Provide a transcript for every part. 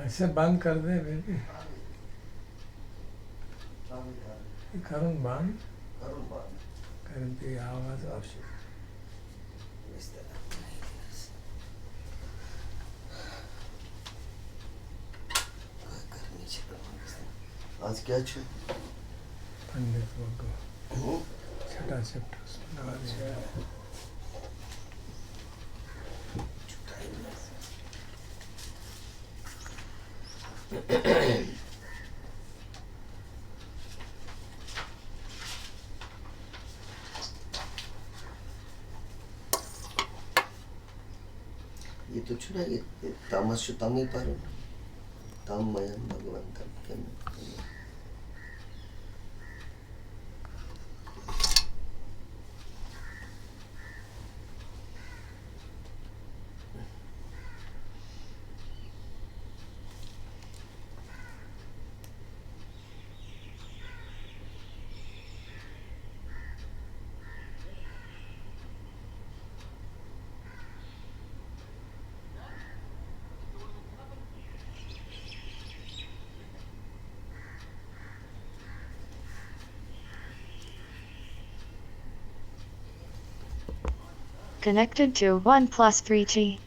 ऐसे बंद कर दे बेबी, करुण बंद करुण की आवाज आज क्या छू पंडित को छठा चैप्टर सुना दिया। ये तो छुना ये तामस तमी पर तमयम भगवंतम किम Connected to 1+3G.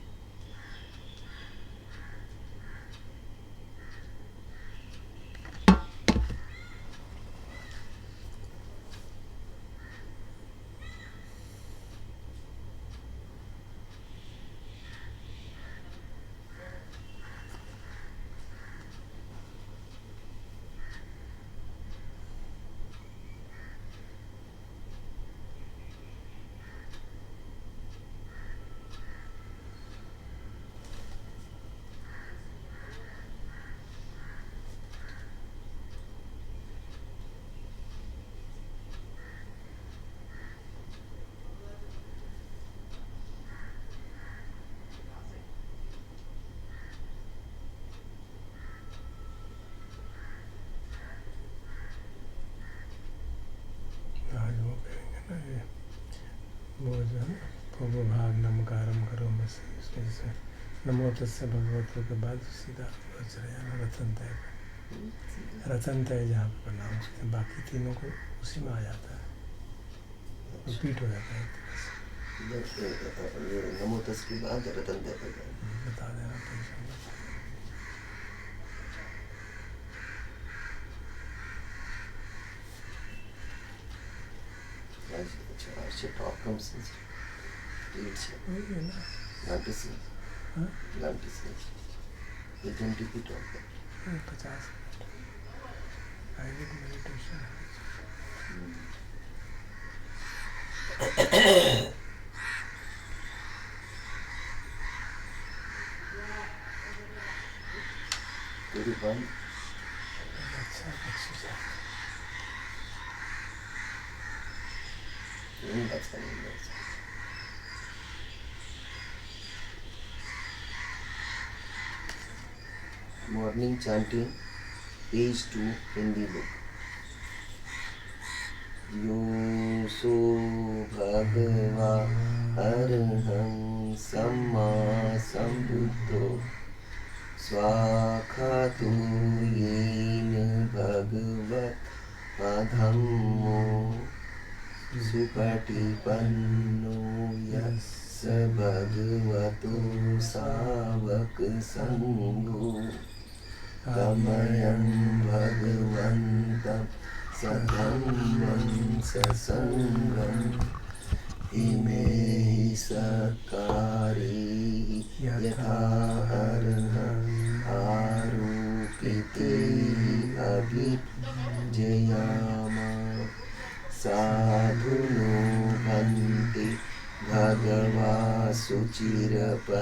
भाग नमकारम करो बस इसमें नमो तस्य भगवतो के बाद सीधा रतन तय रतन तय जहाँ पे प्रणाम उसके बाकी तीनों को उसी में आ जाता है, रिपीट हो जाता है। नमो तस् के बाद रतन तय बता देना टेंशन। अच्छा टॉप कम्स वही है ना 96 ये 20 की टॉप 50 गाइडेड मेडिटेशन। तेरी बन अच्छा एक्सरसाइज अच्छा नहीं morning chanting page 2 Hindi book. यो सो भगवा अरहं सम्मा सम्बुद्धो स्वाखातो येन भगवत् धम्मो सुपटिपन्नो यस्य भगवतो सावक संगो तमयं भगवन्तं सधम्मं ससङ्गम् इमे हि सत्कारे यथा अर्हम् आरोपिते अभिजयामा साधुनो भन्ति भगवा शुचिरपरिनिभूतोऽपि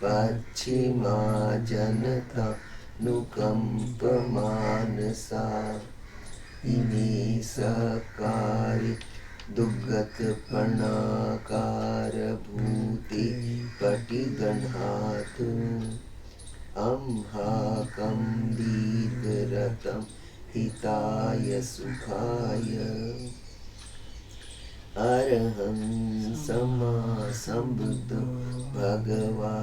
पश्चिमा जनता नुकम्पमानसा इमे सकारि दुर्गतपणाकारभूते पटिगणातु अम्हाकं दीर्घरतं हिताय सुखाय अरहं सम्मा सम्बुद्धो भगवा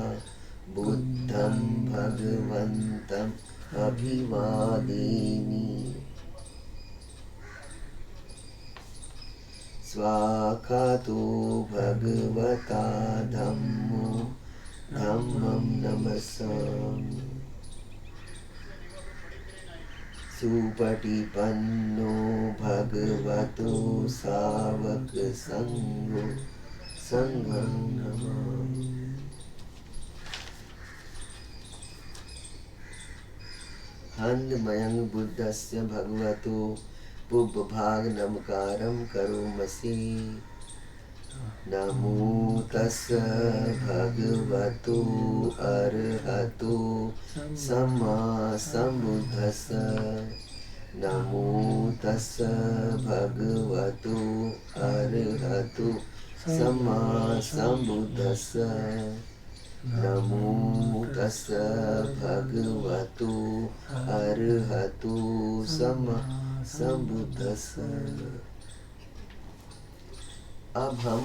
बुद्धं भगवन्तम् अभिवादेमि। स्वाकातो भगवता धम्मो धम्मं नमस्सामि। सुपटिपन्नो भगवतो सावक संघो संघं नमामि। हन्दमयं बुद्धस्य भगवतो पुब्बभाग नमकारं करोमसि। नमो तस्स भगवतो अरहतो सम्मा सम्बुद्धस्स। नमो तस्स भगवतो अरहतो सम्मा सम्बुद्धस्स। नमो तस्स भगवतो अरहतो सम्मा सम्बुद्धस्स। अब हम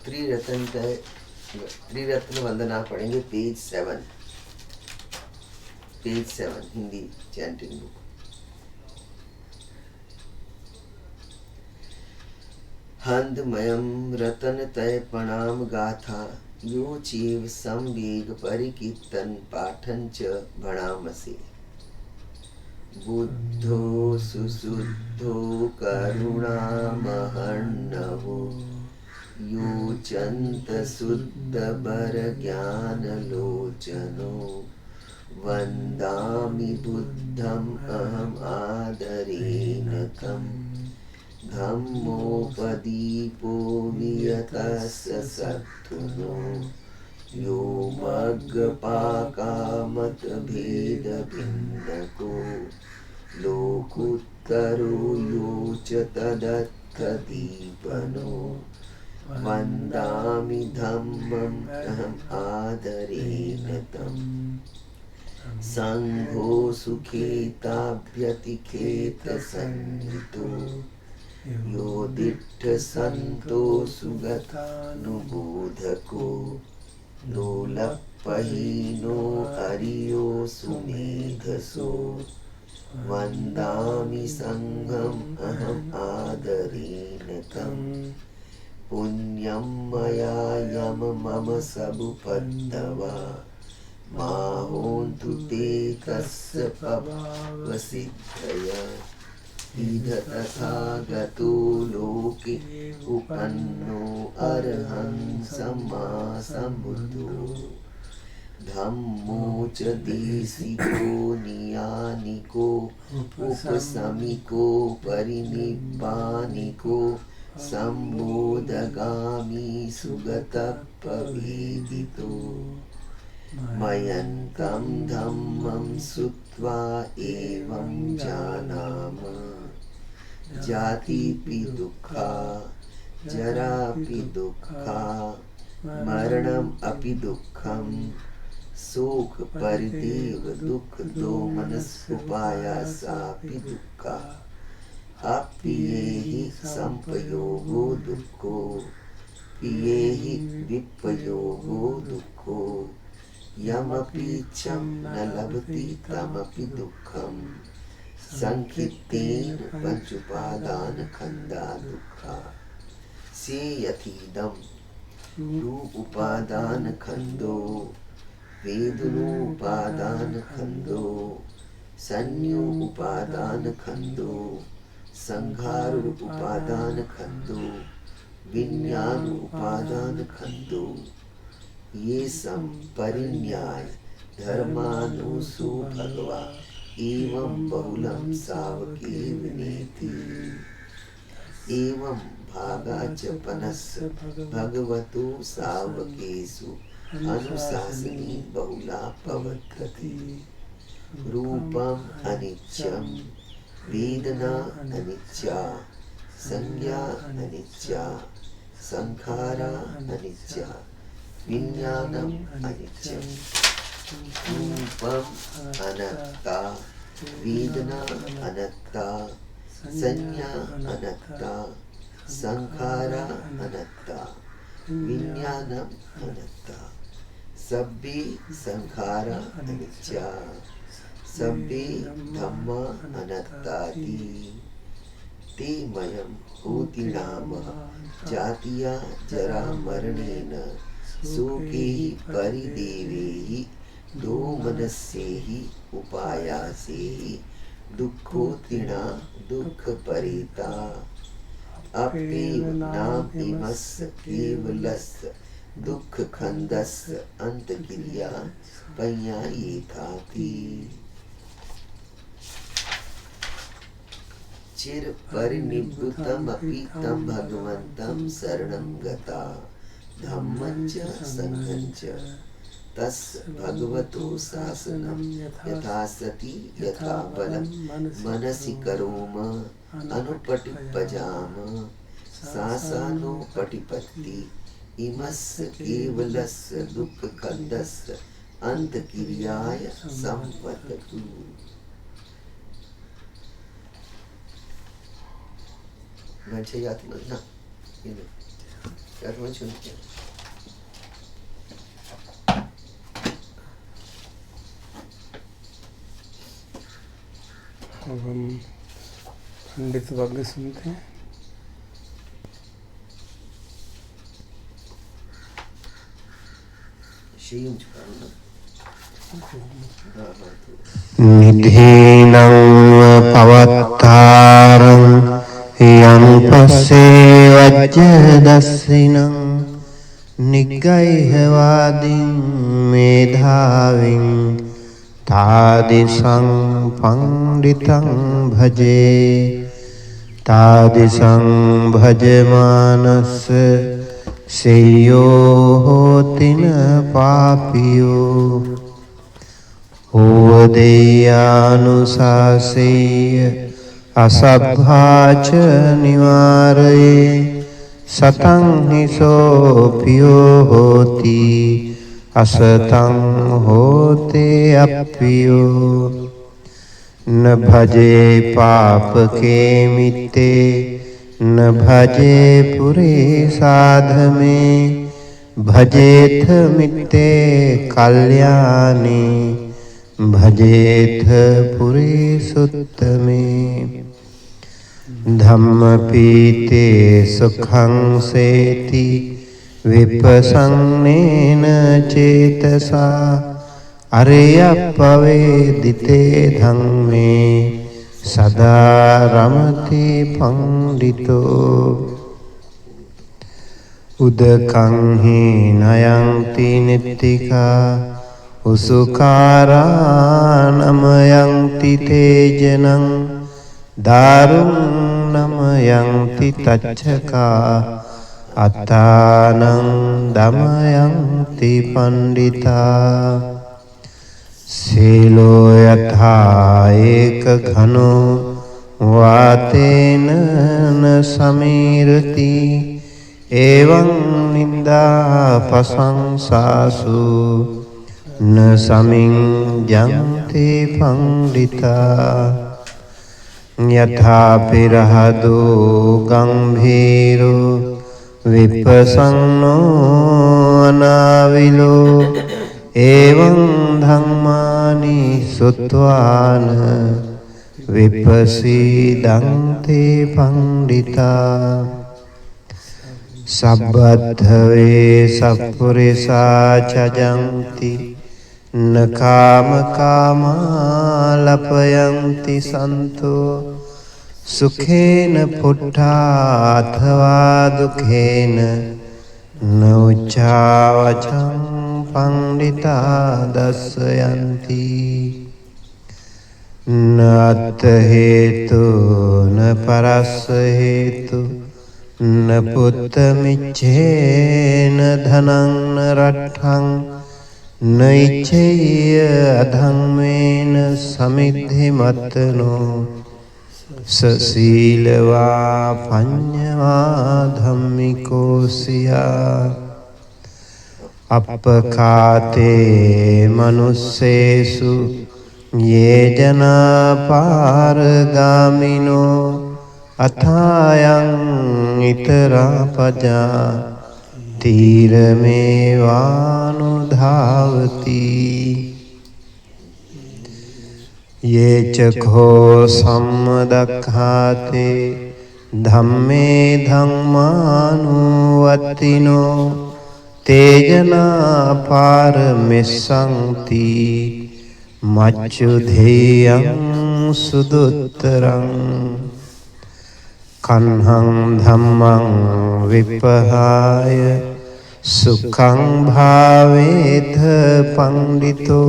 त्रिरत्न वंदना पढ़ेंगे। Page 7 Hindi chanting book. हंदमयम रतन तय प्रणाम गाथा यो चेव संवेग परिकीर्तन पाठन च भणामसि। बुद्धो सुशुद्धो करुणामहर्णवो यो चन्त शुद्ध बर ज्ञान लोचनो। वन्दामि बुद्धम् अहम् आदरेण तम्। धम्मोपदीपो नियतस्य सद्गुणो यो मग्गपाकामतभेदभिन्नको। लोकोत्तरो यो च तदर्थदीपनो। वन्दामि धम्मम् अहम् आदरेण तम्। सङ्घो सुखेताभ्यतिखेत संयुतो यो दिट्ठसन्तो सुगतानुबोधको। लोलपहीनो हरियो सुमेधसो। वन्दामि सङ्घम् अहम् आदरेण तम्। पुण्यं मया यम मम सबुपद्दवा। माहोन्तु ते तस्य प्रभावसिद्धया। इद तथागतो लोके उपन्नो अरहं सम्मा सम्बुद्धो। धम्मो च देशिको नियानिको उपशमिको परिनिब्बानिको। सम्बोधगामी सुगतः पवेदितो। मयन्तं धम्मं श्रुत्वा एवं जानाम। जातिपि दुःखा जरापि दुःखा मरणम् अपि दुःखम्। शोक परिदेव दुःख दोमनस उपायासापि दुःखा। अप्रियेहि संपयोगो दुःखो प्रियेहि विपयोगो दुःखो। यमपीच्छं न लभते तमपि दुःखम्। संकीर्तेन पंचुपादानखंदा दुःखा। सेयथीदं रूपोपादानखंदो वेदनोपादानखंदो। संयोगोपादानखंदो संघारोपादानखंदो। विज्ञानोपादानखंदो। ये संपरिन्याय धर्मानुसु भगवा। एवं बहुलं सावके विनेति। एवं भागा च पनस्य भगवतो सावकेषु। अनुशासनी बहुला पवत्यति। रूपम अनित्यं वेदना अनित्या। संज्ञा अनित्या संखारा अनित्या। विज्ञानम् अनित्यं। रूपम् अनत्ता वेदना अनत्ता संज्ञा अनत्ता संखारा अनत्ता विज्ञानम् anatta. Sabbi sankhara anicca sabbi dhamma anattati te mayam hoti nama jatiya jara maranena sukehi paridevehi domanassehi upayasehi dukkhotina dukkha parita apev nam imas kevalas दुख खंदस अंत क्रिया पया ये थाती चिर परिनिब्बुतम अपि तम भगवंतम शरणं गता धम्मंच संघंच तस् भगवतो शासनम यथा सति यथा बलम मनसि करोम अनुपटिपजाम सासानो पटिपत्ति इमस केवलस दुख कंदस अंत क्रियाय संपततु घंटे याद ना ये याद मत सुनिए अब हम पंडित वाक्य सुनते हैं। निधीनं पवत्तारं यं पस्ये वज्रदस्सिनं निगैह्यवादिं मेधाविं तादिशं पण्डितं भजे तादिशं भजमानस्य सेयो होति न पापियो ओदेयानुशासेय असभ्याच निवारये सतं हि सोऽप्यो होति असतं होते अप्यो न भजे पापके मिते न भजे पुरे साधमे भजेथ मिते कल्याणे भजेथ पुरे सुत्तमे धम्मपीते सुखं सेति विपसन्नेन चेतसा अरेयपवेदिते धम्मे सदा रमति पंडितो उदकं हि नयन्ति नित्तिका उसुकारा नमयन्ति तेजनं दारुं नमयन्ति तच्छका अत्तानं दमयन्ति पंडिता शीलो यथा एक घनो वातेन न समीरति एवं निंदा प्रशंसासु न समिञ्जन्ति पंडिता यथा विरहदो गंभीरो विपसन्नो अनाविलो एवं धम्मानि श्रुत्वान विपसीदन्ते पंडिता सब्बद्धवे सत्पुरुषा चजन्ति न कामकामालपयन्ति सन्तो सुखेन पुट्ठा अथवा दुखेन न उच्चावचं पंडिता दर्शयन्ति न अर्थहेतु न परस्य हेतु न पुत्रमिच्छेन धनं न रट्ठं न इच्छेय अधर्मेण समिद्धिमत्नो सशीलवा पञ्चवा धम्मिकोऽस्या अपखाते मनुष्येषु ये जना पारगामिनो अथायं इतरा पजा तीरमेवानुधावति ये च घो सम्मदखाते धम्मे धम्मानुवर्तिनो तेजना पारमिस्सन्ति मच्युधेयं सुदुत्तरं कन्हं धम्मं विपहाय सुखं भावेथ पंडितो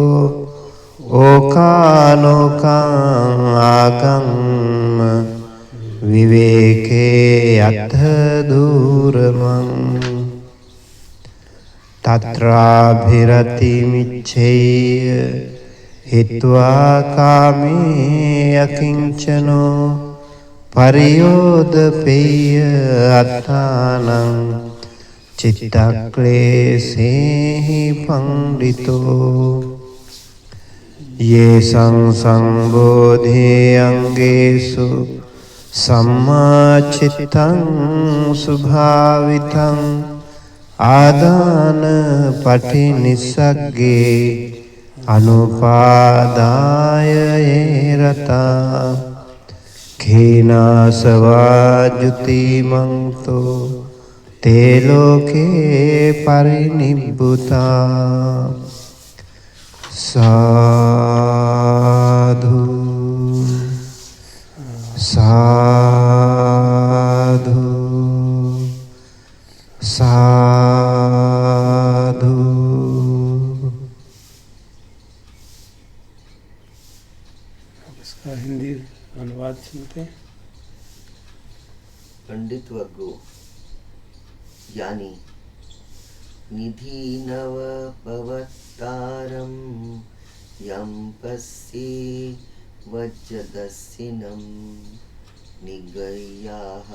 ओकानोकां आगम विवेके अथ दूरमं तत्राभिरतिमिच्छेय हित्वा कामे अकिंचनो पर्योदपेय अत्थानं चित्तक्लेशेहि पंडितो ये संसंबोधे अंगेषु सम्माचित्तं सुभावितं आदान पठिनिस्सग्गे अनुपादाय ये रता खेनासवाजुतिमन्तो ते लोके परिनिब्बुता साधु साधु साधु। इसका हिंदी अनुवाद सुनते हैं। पंडित वग्गो यानी निधि नव पवत्तारम यम पस्ये वज्रदस्सिनं निगय्याहवादिं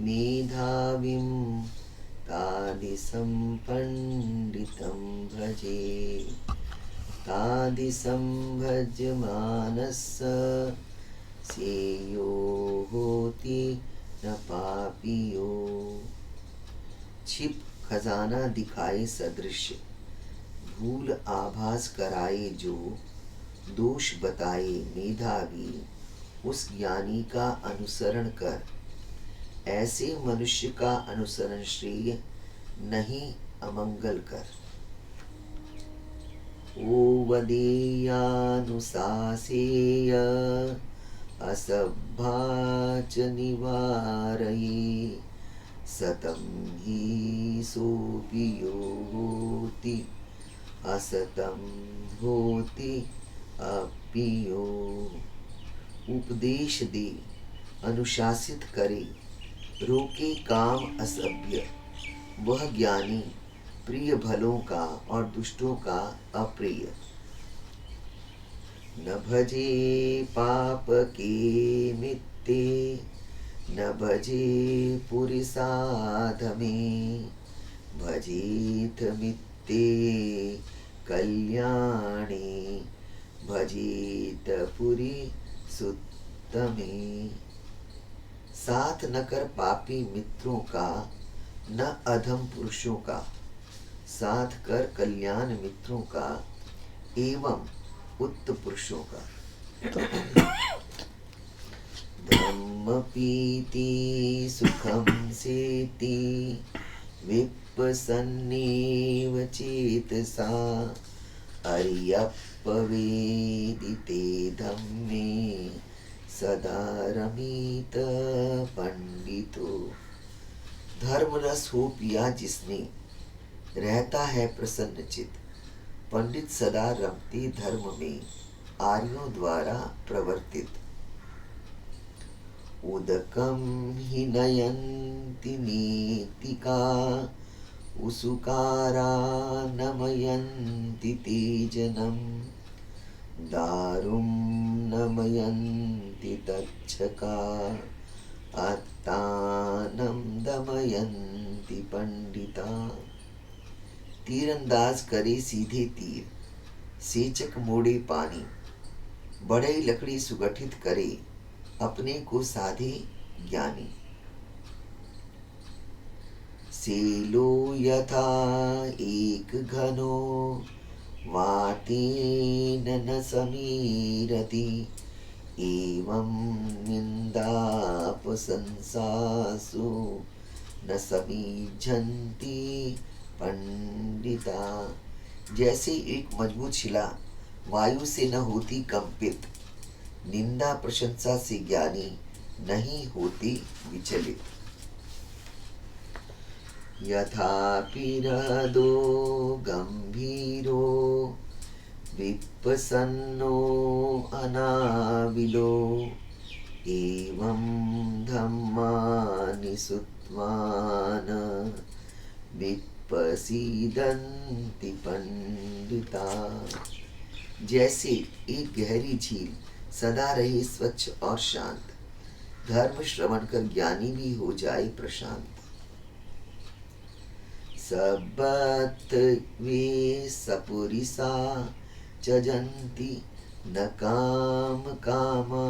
मेधाविं तादिसं पंडितं भजे तादिसं भजमानस्य सेयो होति न पापियो। छिप खजाना दिखाए सदृश भूल आभास कराए जो दोष बताए मेधावी उस ज्ञानी का अनुसरण कर। ऐसे मनुष्य का अनुसरण श्रेय नहीं अमंगल कर। ओ वदेयानुशासेय असभ्याच निवारये सतं हि सोऽपियो होति असतं होति अपियो। उपदेश दे अनुशासित करे रोके काम असभ्य वह ज्ञानी प्रिय भलों का और दुष्टों का अप्रिय। न भजे पाप के मित्ते न भजे पुरुषाधमे भजेत मित्ते कल्याणे भजेत पुरी सुत्तमे। साथ न कर पापी मित्रों का न अधम पुरुषों का साथ कर कल्याण मित्रों का एवं उत्त पुरुषों का। धम्मपीति सुखम सेति विपसन्नेव चेतसा अर्यप्पवेदिते धम्मे सदा रमित पंडितो। धर्म रस हो पिया जिसने रहता है प्रसन्न चित पंडित सदा रमते धर्म में आर्यों द्वारा प्रवर्तित। उदकम हि नयन्ति नीतिका उसुकारा नमयन्ति तेजनम दारुम नमयन्ति तच्छका अत्तानं दमयन्ति पंडिता। तीरंदाज करे सीधे तीर सेचक मोड़े पानी बड़े लकड़ी सुगठित करे अपने को साधे ज्ञानी। सेलो यथा एक घनो वातेन न समीरति एवं निन्दापशंसासु न समीझन्ति पंडिता। जैसे एक मजबूत शिला वायु से न होती कंपित, निंदा प्रशंसा से ज्ञानी नहीं होते विचलित। यथापिरदो गंभीरो विपसन्नो अनाविलो एवं धम्मानि सुत्वान विपसीदन्ति पंडिता। जैसे एक गहरी झील सदा रहे स्वच्छ और शांत, धर्म श्रवण कर ज्ञानी भी हो जाए प्रशांत। सबत वे सपुरिसा चजन्ति न काम कामा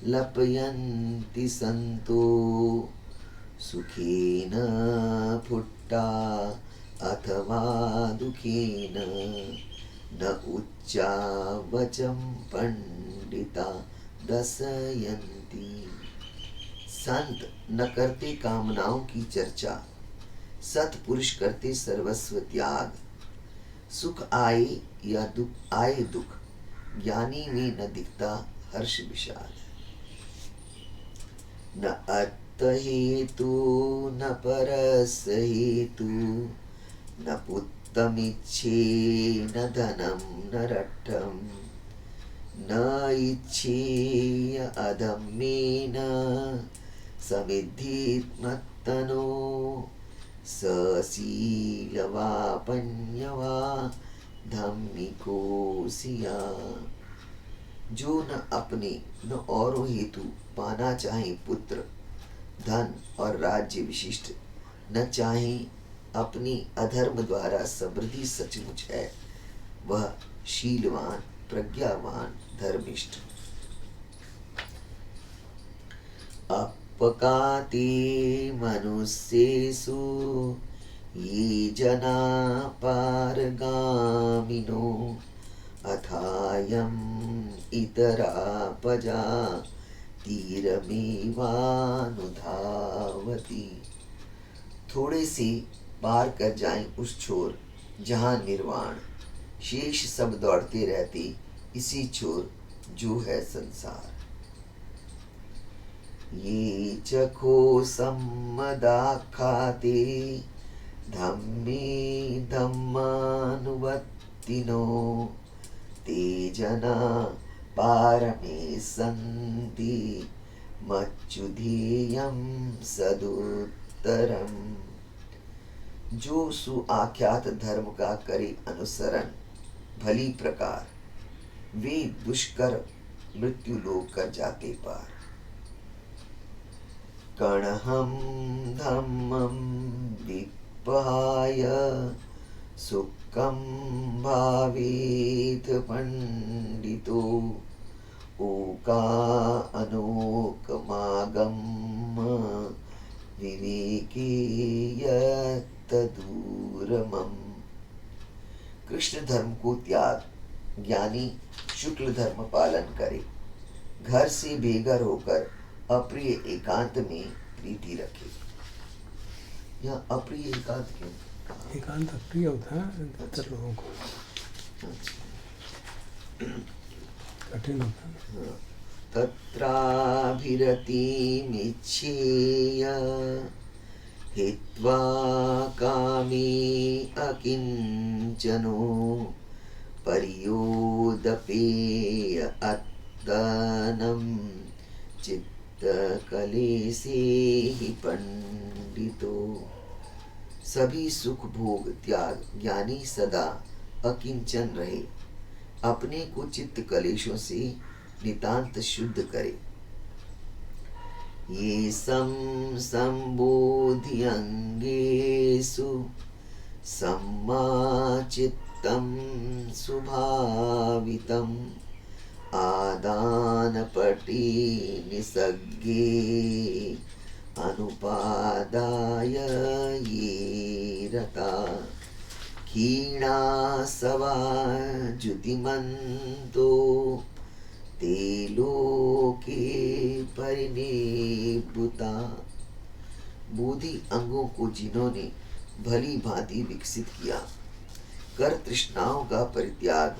लपयन्ति संतो सुखेन फुट्टा अथवा दुखेन न उच्चा वचम पंडिता दशयन्ति। संत न करते कामनाओं की चर्चा, सतपुरुष करते सर्वस्व त्याग। सुख आए या दुख आए दुख, ज्ञानी में न दिखता हर्ष विषाद। न अत्त हेतु न परस हेतु न पुत्रमिच्छे न धनम न रट्टम न इच्छेय अधम्येन समिद्धिर्मत्तनो सशीलवा पन्यवा धम्मिकोसिया। जो न अपने न औरों हेतु पाना चाहे पुत्र धन और राज्य विशिष्ट, न चाहे अपनी अधर्म द्वारा समृद्धि सचमुच है, वह शीलवान प्रज्ञावान धर्मिष्ठ। अपकाते मनुष्येषु ये जना पारगामिनो अथायम इतरा पजा तीरमेवानुधावति। थोड़े से पार कर जाएं उस छोर जहाँ निर्वाण, शेष सब दौड़ते रहते इसी छोर जो है संसार। ये चखो सम्मदाखाते धम्मे धम्मानुवत्तिनो ते जना पारमे सन्ति मच्युधेयं सदुत्तरम। जो सुआख्यात धर्म का करे अनुसरण भली प्रकार, वे दुष्कर मृत्यु लोक कर जाते पार। कणहम धम्मं विपहाय सुखं भावेत पंडितो ओका अनोकमागम विवेके यत्तदूरमम्। कृष्ण धर्म को त्याग ज्ञानी शुक्ल धर्म पालन करे, घर से बेघर होकर अप्रिय एकांत में प्रीति रखे। यह अप्रिय एकांत क्यों? एकांत अप्रिय होता है ज्यादातर लोगों को, कठिन होता है। तत्राभिरतिमिच्छेय हित्वा कामे अकिंचनो पर्योदपेय अत्तनं चित्तकलेशे हि पंडितो। सभी सुख भोग त्याग ज्ञानी सदा अकिंचन रहे, अपने को चित्त कलेशों से नितांत शुद्ध करे। ये संबोध्यंगेषु सम्मा चित्तं सुभावितम् आदानपटी निसग्गे अनुपादाय ये रता क्षीणासवा जुतिमन्तो ते लोके परिनिब्बुता। बोधि अंगों को जिन्होंने भली भांति विकसित किया, कर तृष्णाओं का परित्याग,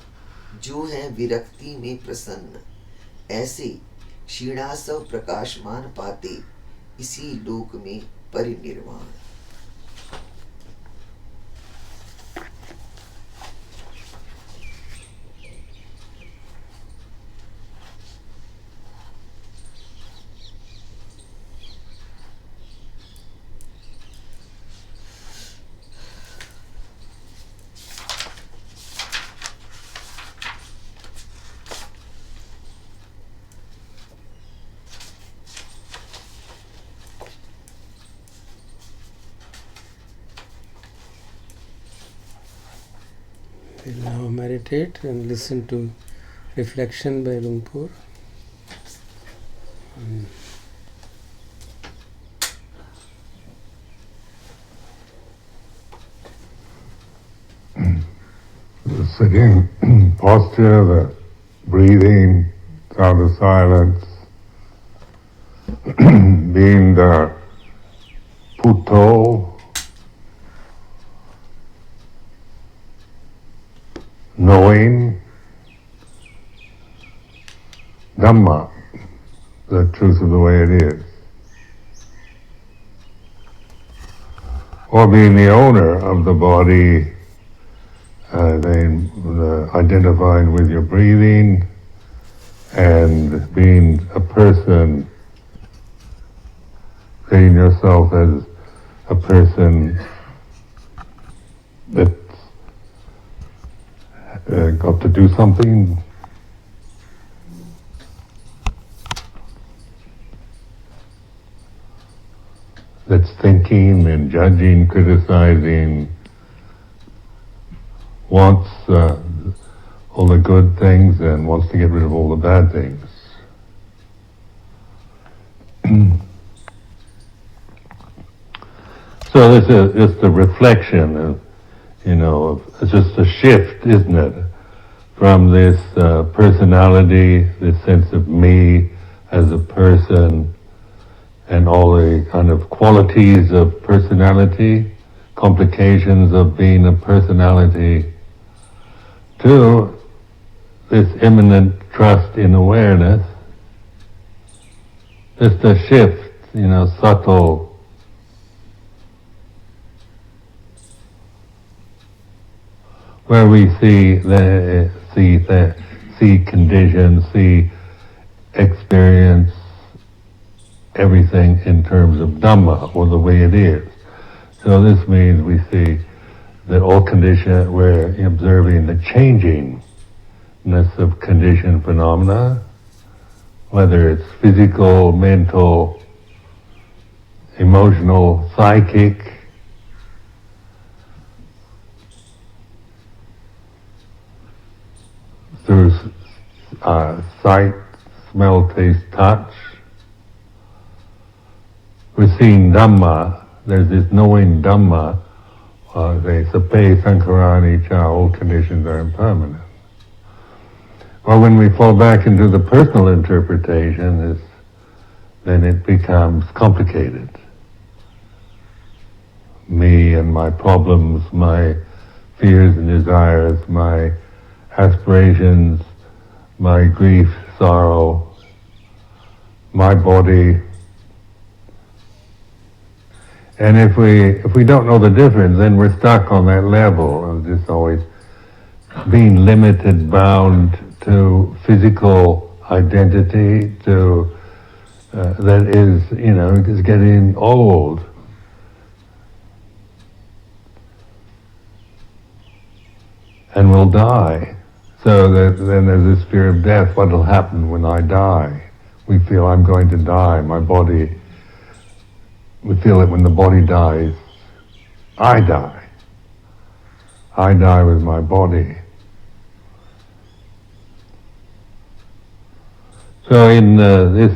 जो है विरक्ति में प्रसन्न, ऐसे क्षीणासव प्रकाशमान पाते इसी लोक में परिनिर्वाण। We'll now meditate and listen to reflection by Lumpur. The sitting posture, the breathing, sound of silence, being the Putto, knowing Dhamma, the truth of the way it is. Or being the owner of the body, identifying with your breathing, and being a person, seeing yourself as a person that's got to do something. That's thinking and judging, criticizing, wants all the good things and wants to get rid of all the bad things. So this is just a reflection of, it's just a shift, isn't it? From this personality, this sense of me as a person, and all the kind of qualities of personality, complications of being a personality, to this immanent trust in awareness. Just a shift, subtle, where we see conditions, see experience, everything in terms of Dhamma, or the way it is. So this means we see that all condition, we're observing the changingness of conditioned phenomena, whether it's physical, mental, emotional, psychic, through sight, smell, taste, touch. We're seeing Dhamma, there's this knowing Dhamma, the sape sankarani cha, all conditions are impermanent. Or when we fall back into the personal interpretation, then it becomes complicated. Me and my problems, my fears and desires, my aspirations, my grief, sorrow, my body. And if we don't know the difference, then we're stuck on that level of just always being limited, bound to physical identity, to that is getting old. And will die. So then there's this fear of death. What will happen when I die? We feel I'm going to die. My body, we feel that when the body dies, I die. I die with my body. So in this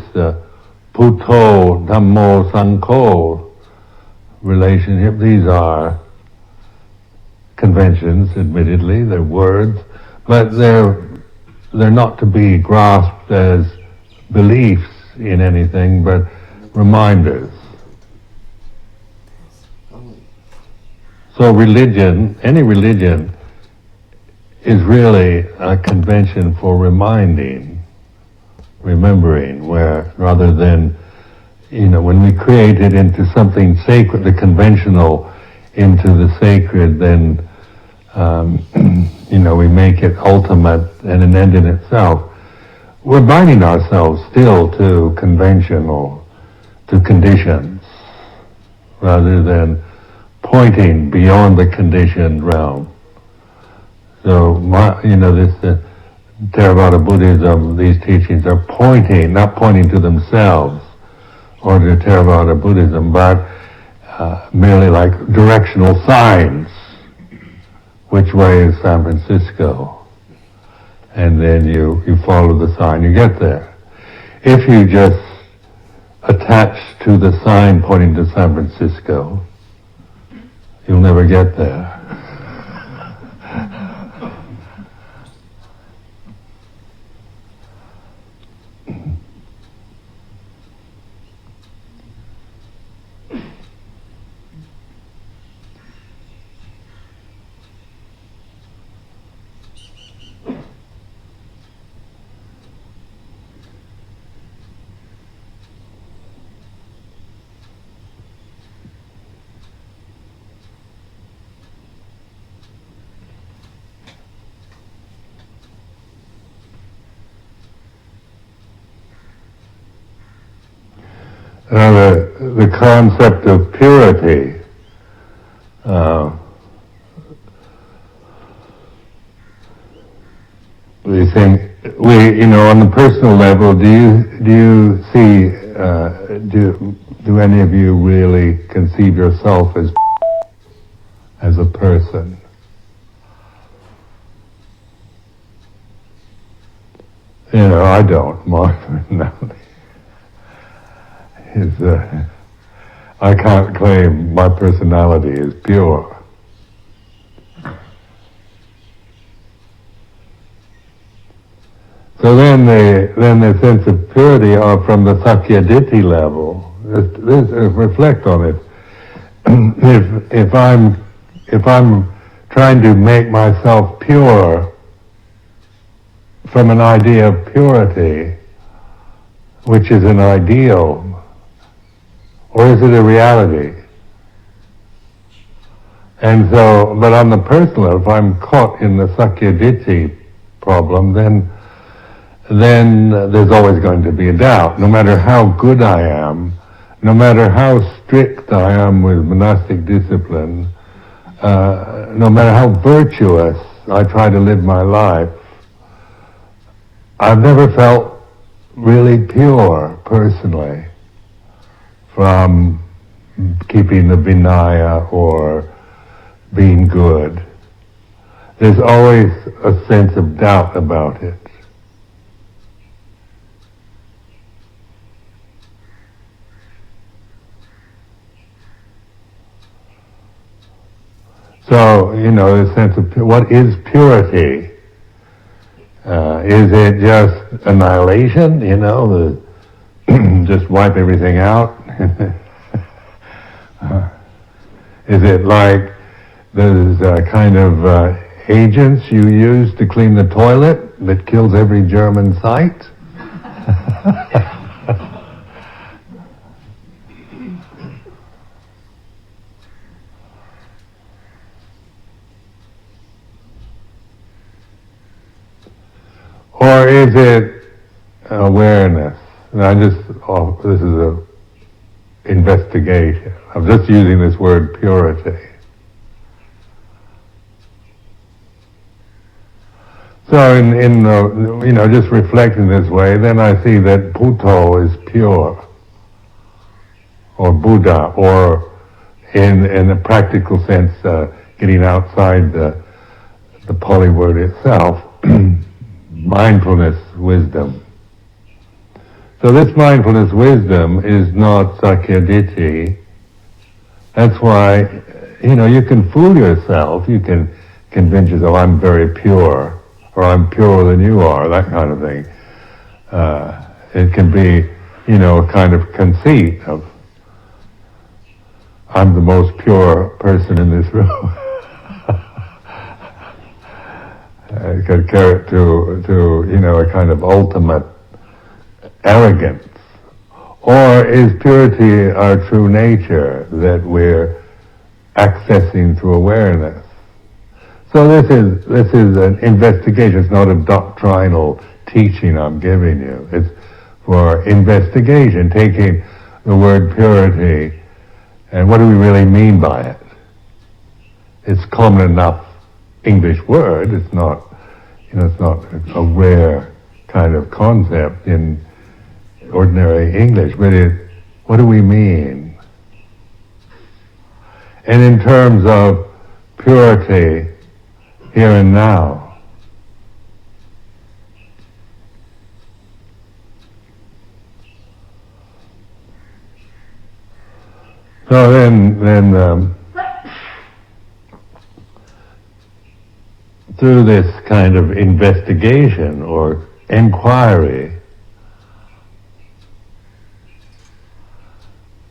Puto, Dhammo, Sangho relationship. These are conventions, admittedly, they're words, but they're not to be grasped as beliefs in anything, but reminders. So religion, any religion, is really a convention for reminding, remembering, where rather than, when we create it into something sacred, the conventional into the sacred, then, we make it ultimate and an end in itself. We're binding ourselves still to conventional, to conditions, rather than pointing beyond the conditioned realm. So, this Theravada Buddhism, these teachings are pointing, not pointing to themselves or to Theravada Buddhism, but merely like directional signs. Which way is San Francisco? And then you follow the sign, you get there. If you just attach to the sign pointing to San Francisco, you'll never get there. The concept of purity, we think, on the personal level, do you see, do any of you really conceive yourself as a person? I don't, Martha, no. I can't claim my personality is pure. So then the sense of purity are from the Sakyaditi level. Reflect on it. If I'm trying to make myself pure from an idea of purity, which is an ideal, or is it a reality? And so, but on the personal level, if I'm caught in the Sakyaditi problem, then there's always going to be a doubt. No matter how good I am, no matter how strict I am with monastic discipline, no matter how virtuous I try to live my life, I've never felt really pure personally from keeping the Vinaya or being good. There's always a sense of doubt about it. So, the sense of what is purity? Is it just annihilation, just wipe everything out? Is it like those kind of agents you use to clean the toilet that kills every German site? Or is it awareness? And this is a investigation. I'm just using this word purity. So in just reflecting this way, then I see that Puto is pure, or Buddha, or in a practical sense, getting outside the Pali word itself, mindfulness, wisdom. So this mindfulness wisdom is not Sakyaditi. That's why, you can fool yourself. You can convince yourself, I'm very pure, or I'm purer than you are, that kind of thing. It can be, a kind of conceit of, I'm the most pure person in this room. It could carry it to a kind of ultimate arrogance. Or is purity our true nature that we're accessing through awareness? So this is an investigation. It's not a doctrinal teaching I'm giving you. It's for investigation, taking the word purity and what do we really mean by it? It's common enough English word. It's not, it's not a rare kind of concept in ordinary English, but what do we mean? And in terms of purity, here and now, so then through this kind of investigation or inquiry,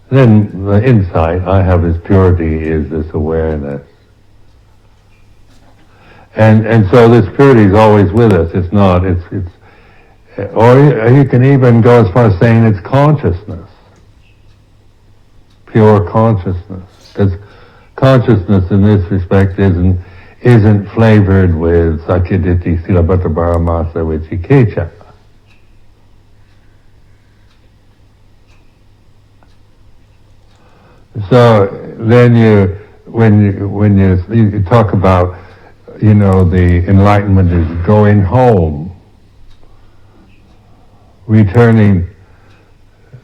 then the insight I have is purity is this awareness. And so this purity is always with us. It's not, or you can even go as far as saying it's consciousness. Pure consciousness. Because consciousness in this respect isn't flavored with Sakyaditi, Silabhata Paramasa, Vicikecha. So then when you talk about, the enlightenment is going home, returning,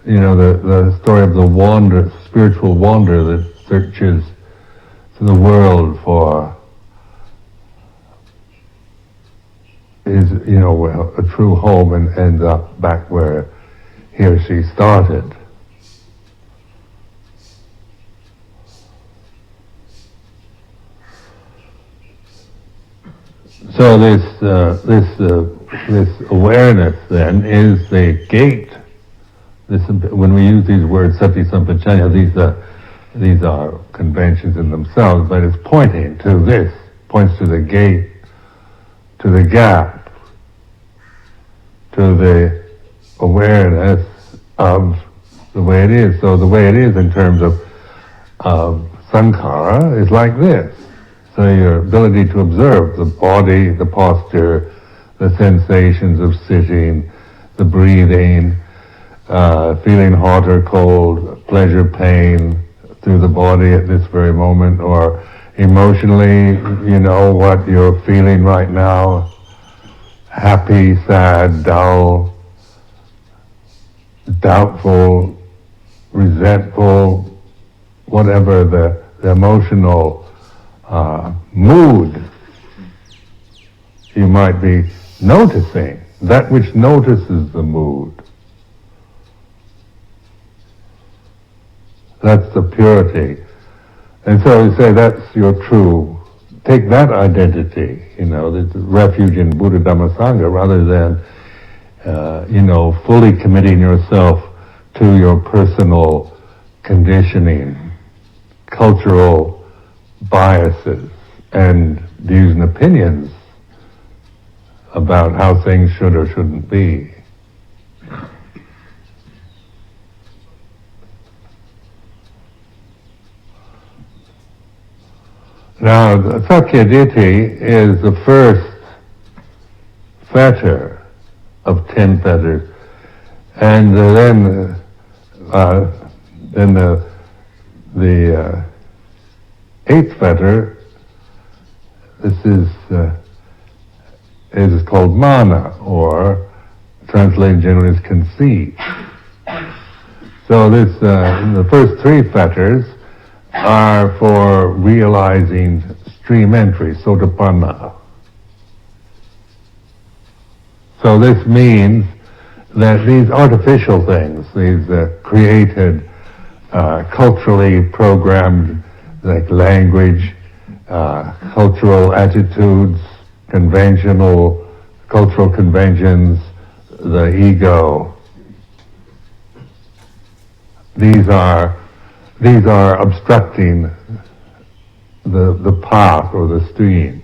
the story of the spiritual wanderer that searches through the world for his, a true home and ends up back where he or she started. So this awareness then is the gate. When we use these words, sati sampajanya, these are conventions in themselves, but it's pointing to this, points to the gate, to the gap, to the awareness of the way it is. So the way it is in terms of sankhara is like this. So your ability to observe the body, the posture, the sensations of sitting, the breathing, feeling hot or cold, pleasure, pain through the body at this very moment, or emotionally, what you're feeling right now, happy, sad, dull, doubtful, resentful, whatever the emotional mood you might be noticing, that which notices the mood. That's the purity. And so you say that's your true, take that identity, the refuge in Buddha Dhamma Sangha, rather than, fully committing yourself to your personal conditioning, cultural biases and views and opinions about how things should or shouldn't be. Now, Sakyaditi is the first fetter of 10 fetters, and then the eighth fetter, this is called mana, or translated generally as conceit. So the first three fetters are for realizing stream entry, sotapanna. So this means that these artificial things, these created, culturally programmed, like language, cultural attitudes, conventional cultural conventions, the ego, these are obstructing the path or the stream.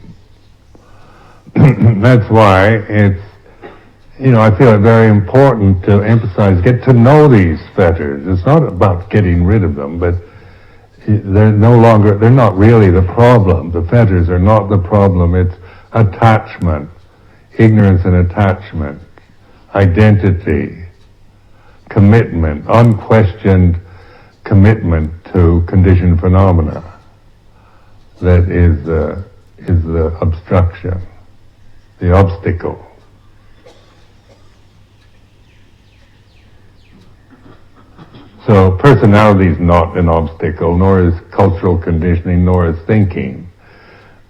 That's why it's, I feel it very important to emphasize, get to know these fetters. It's not about getting rid of them, but they're not really the problem. The fetters are not the problem. It's attachment, ignorance and attachment, identity, commitment, unquestioned commitment to conditioned phenomena that is the obstruction, the obstacle. So personality is not an obstacle, nor is cultural conditioning, nor is thinking.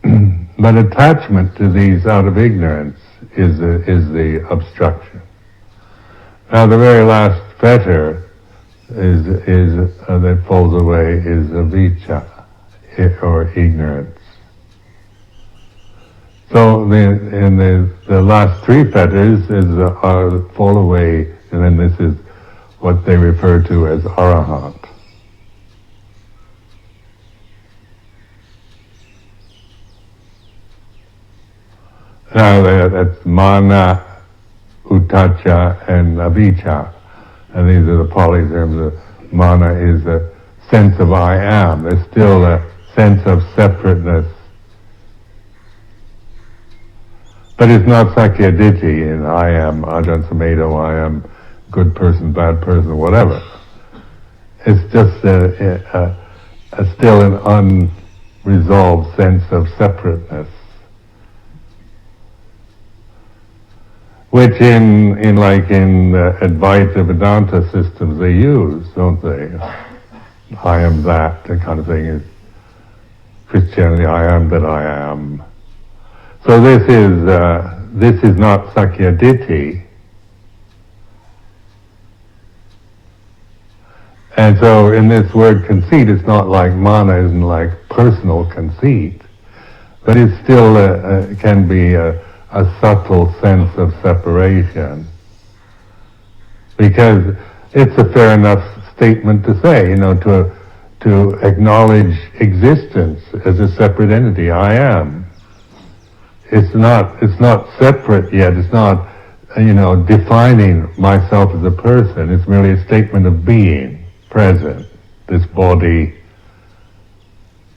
But attachment to these out of ignorance is the obstruction. Now the very last fetter that falls away is avijja, or ignorance. So the last three fetters fall away, and then this is what they refer to as arahant. Now that's mana, uddhacca, and avijja, and these are the Pali terms. Mana is a sense of I am. There's still a sense of separateness, but it's not sakya ditthi in I am ajahn sumedho, I am good person, bad person, whatever. It's just still an unresolved sense of separateness, which in Advaita Vedanta systems they use, don't they? I am that kind of thing is Christianity. I am that I am. So this is not sakya ditthi. And so in this word conceit, it's not like mana isn't like personal conceit, but it still can be a subtle sense of separation, because it's a fair enough statement to say, to acknowledge existence as a separate entity. I am. It's not separate yet. It's not, defining myself as a person. It's merely a statement of being. Present, this body,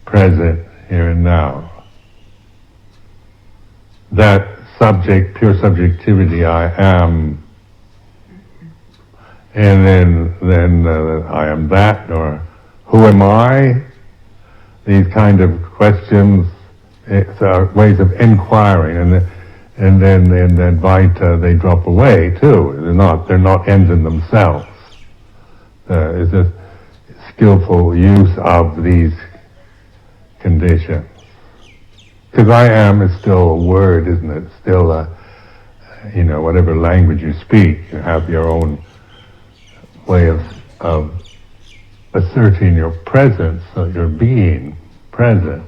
present here and now. That subject, pure subjectivity, I am, and then I am that, or who am I? These kind of questions are ways of inquiring, and then in Advaita they drop away too. They're not ends in themselves. It's a skillful use of these conditions. Because I am is still a word, isn't it? Still whatever language you speak, you have your own way of asserting your presence, so your being present.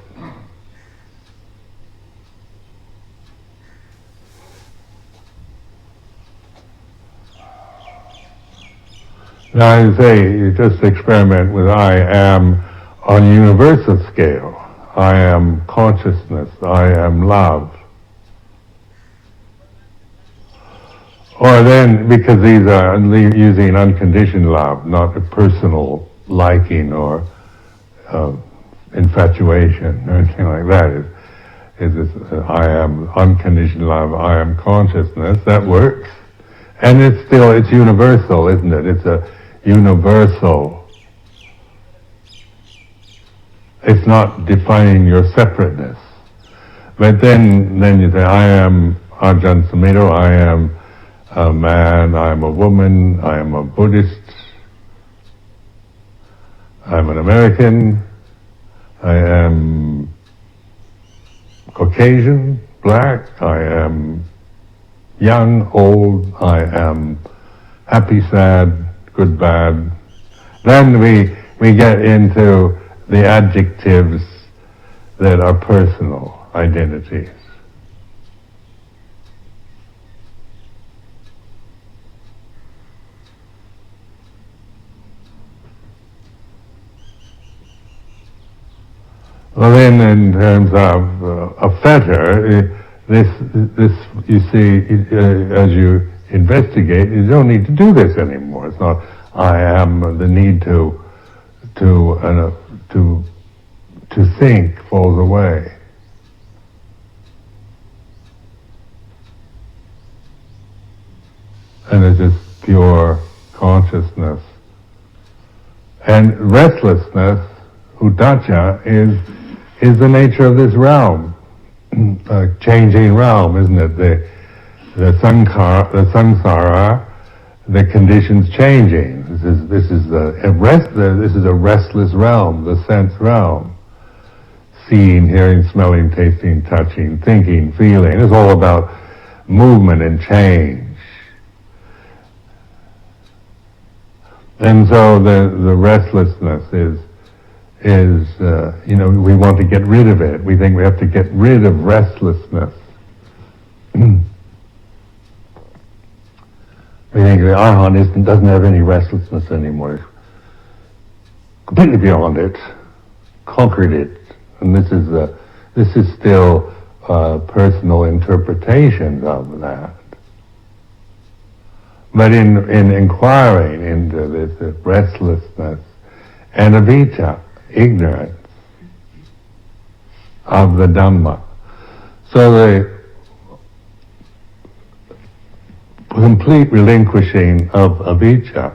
Now I say, you just experiment with I am on a universal scale. I am consciousness, I am love. Or then, because these are using unconditioned love, not a personal liking or infatuation or anything like that, is this, I am unconditioned love, I am consciousness, that works. And it's universal, isn't it? It's a universal. It's not defining your separateness. But then you say, I am Ajahn Sumedho, I am a man, I am a woman, I am a Buddhist, I am an American, I am Caucasian, black, I am young, old, I am happy, sad, good, bad. Then we get into the adjectives that are personal identities. Well, then, in terms of a fetter, this you see, as you investigate, you don't need to do this anymore. It's not I am. The need to think falls away. And it's just pure consciousness. And restlessness, uddhacca, is the nature of this realm, a changing realm, isn't it? The samsara, the conditions changing. This is a restless realm, the sense realm. Seeing, hearing, smelling, tasting, touching, thinking, feeling. It's all about movement and change. And so the restlessness is we want to get rid of it. We think we have to get rid of restlessness. We think the arhat doesn't have any restlessness anymore. Completely beyond it, conquered it, and this is still personal interpretations of that. But in inquiring into this restlessness and avijja, ignorance of the Dhamma, so the complete relinquishing of avijja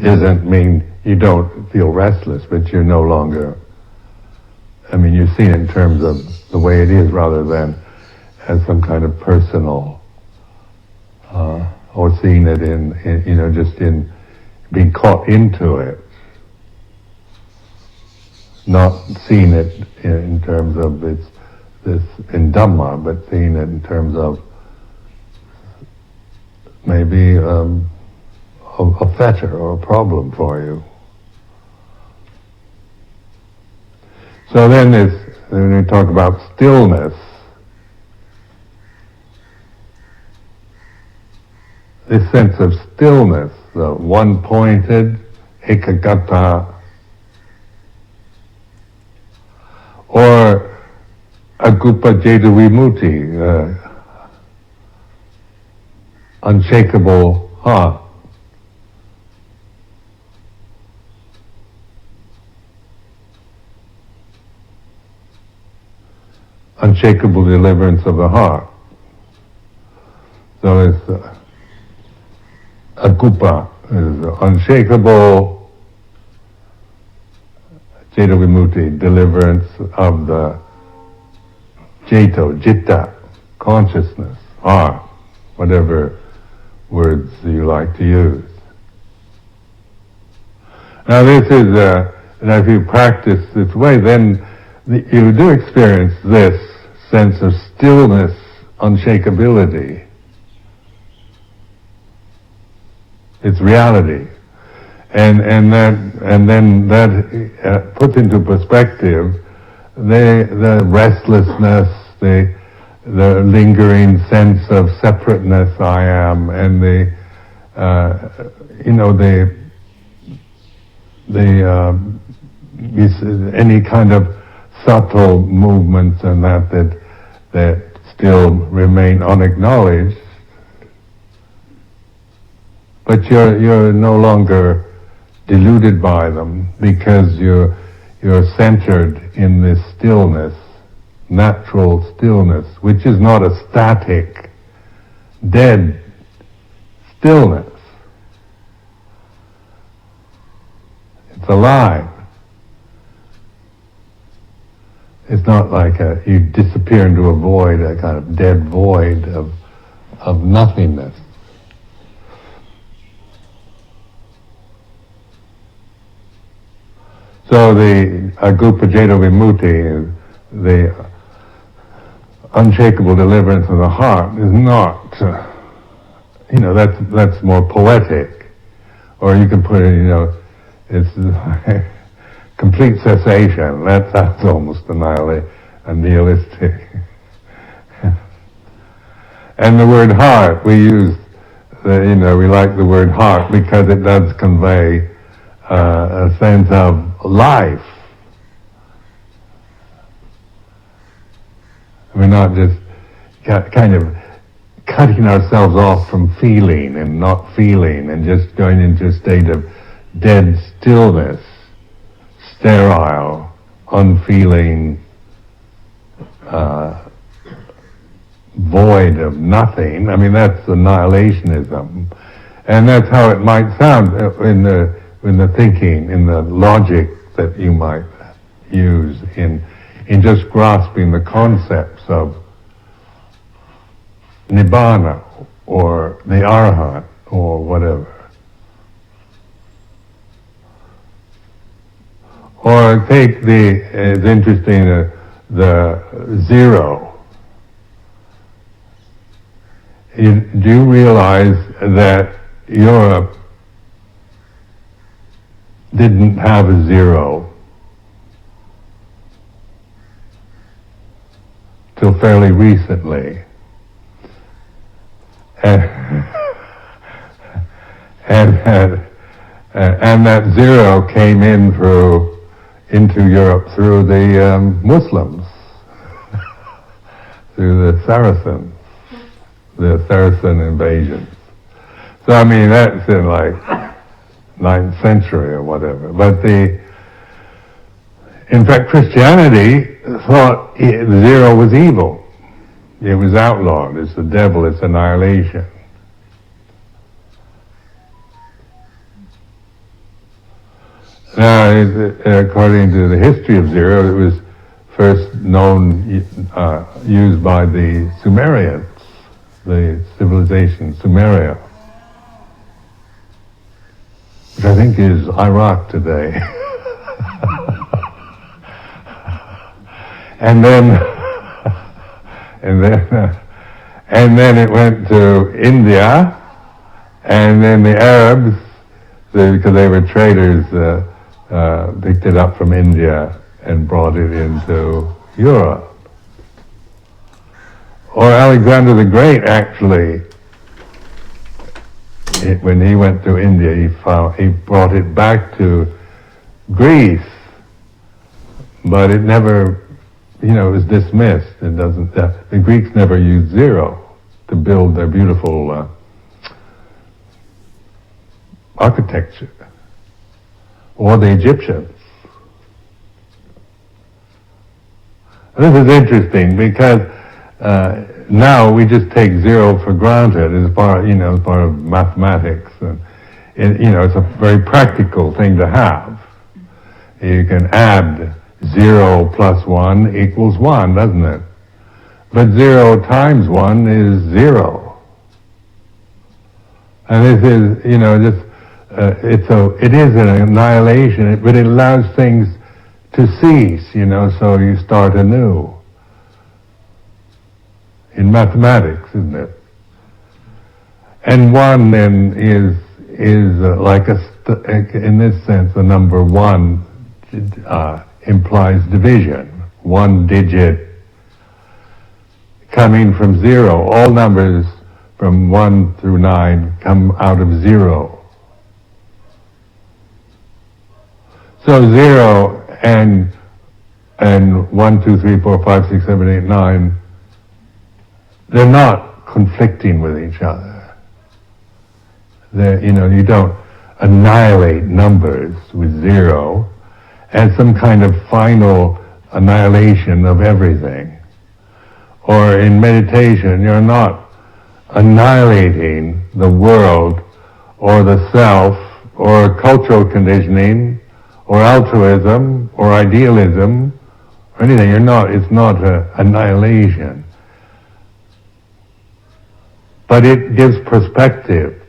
doesn't mean you don't feel restless, but you're no longer, you see it in terms of the way it is rather than as some kind of personal, or seeing it just in being caught into it. Not seeing it in terms of this in Dhamma, but seeing it in terms of maybe a fetter or a problem for you. So then when we talk about stillness, this sense of stillness, the one-pointed, ekagata, or agupa jeda vimutti, unshakable heart. Unshakable deliverance of the heart. So it's agupa is unshakable, jeta vimutti, deliverance of the jitta, consciousness, heart, whatever words you like to use. Now this is, now if you practice this way, then you do experience this sense of stillness, unshakability. It's reality, and then that puts into perspective the restlessness, the lingering sense of separateness I am, and any kind of subtle movements and that still remain unacknowledged. But you're no longer deluded by them because you're centered in this stillness, natural stillness, which is not a static, dead stillness. It's alive. It's not like you disappear into a void, a kind of dead void of nothingness. So the agupa jeta vimutti, unshakable deliverance of the heart is not, that's more poetic. Or you can put it, it's complete cessation. That sounds almost nihilistic. And the word heart, we use, we like the word heart because it does convey a sense of life. We're not just kind of cutting ourselves off from feeling and not feeling and just going into a state of dead stillness, sterile, unfeeling, void of nothing. I mean, that's annihilationism. And that's how it might sound in the thinking, in the logic that you might use in just grasping the concepts of Nibbana or the Arhat or whatever. Or take it's interesting, the zero. Do you realize that Europe didn't have a zero till fairly recently? And that zero came into Europe through the Muslims, through the Saracens, the Saracen invasions. So I mean that's in like 9th century or whatever. But in fact Christianity thought zero was evil. It was outlawed. It's the devil. It's annihilation. Now, according to the history of zero, it was first used by the Sumerians, the civilization Sumeria, which I think is Iraq today. and then it went to India, and then the Arabs, because they were traders, picked it up from India and brought it into Europe. Or Alexander the Great, actually, when he went to India, he brought it back to Greece, but it never, it was dismissed. It doesn't. The Greeks never used zero to build their beautiful architecture, or the Egyptians. This is interesting because now we just take zero for granted as part of mathematics, and it's a very practical thing to have. You can add 0 plus 1 equals 1, doesn't it? But 0 times 1 is 0. And this is, it is an annihilation, but it allows things to cease, so you start anew. In mathematics, isn't it? And 1 then is like in this sense, the number 1 implies division. 1 digit coming from 0. All numbers from 1 through 9 come out of 0. So 0 and 1, 2, 3, 4, 5, 6, 7, 8, 9, they're not conflicting with each other. You don't annihilate numbers with 0 as some kind of final annihilation of everything. Or in meditation, you're not annihilating the world or the self or cultural conditioning or altruism or idealism or anything. It's not an annihilation. But it gives perspective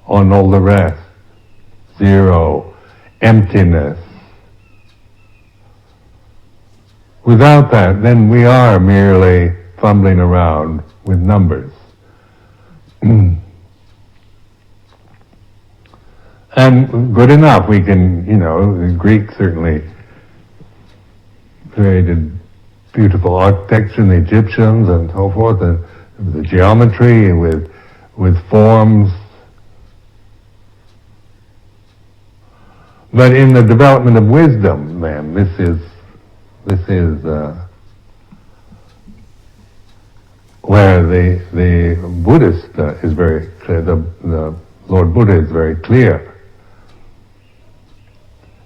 on all the rest. 0, emptiness. Without that, then we are merely fumbling around with numbers. And good enough, we can, the Greeks certainly created beautiful architecture, and the Egyptians and so forth, and the geometry with forms. But in the development of wisdom, then, this is where the Buddhist is very clear. The Lord Buddha is very clear.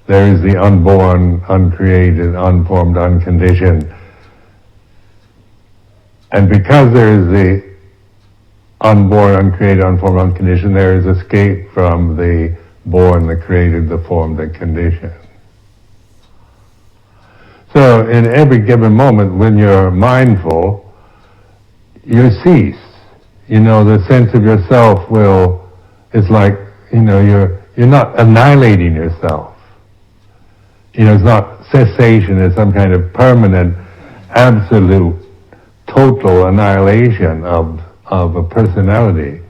There is the unborn, uncreated, unformed, unconditioned. And because there is the unborn, uncreated, unformed, unconditioned, there is escape from the born, the created, the formed, the conditioned. So in every given moment when you're mindful, you cease. The sense of yourself it's like, you're not annihilating yourself. It's not cessation, it's some kind of permanent, absolute, total annihilation of a personality.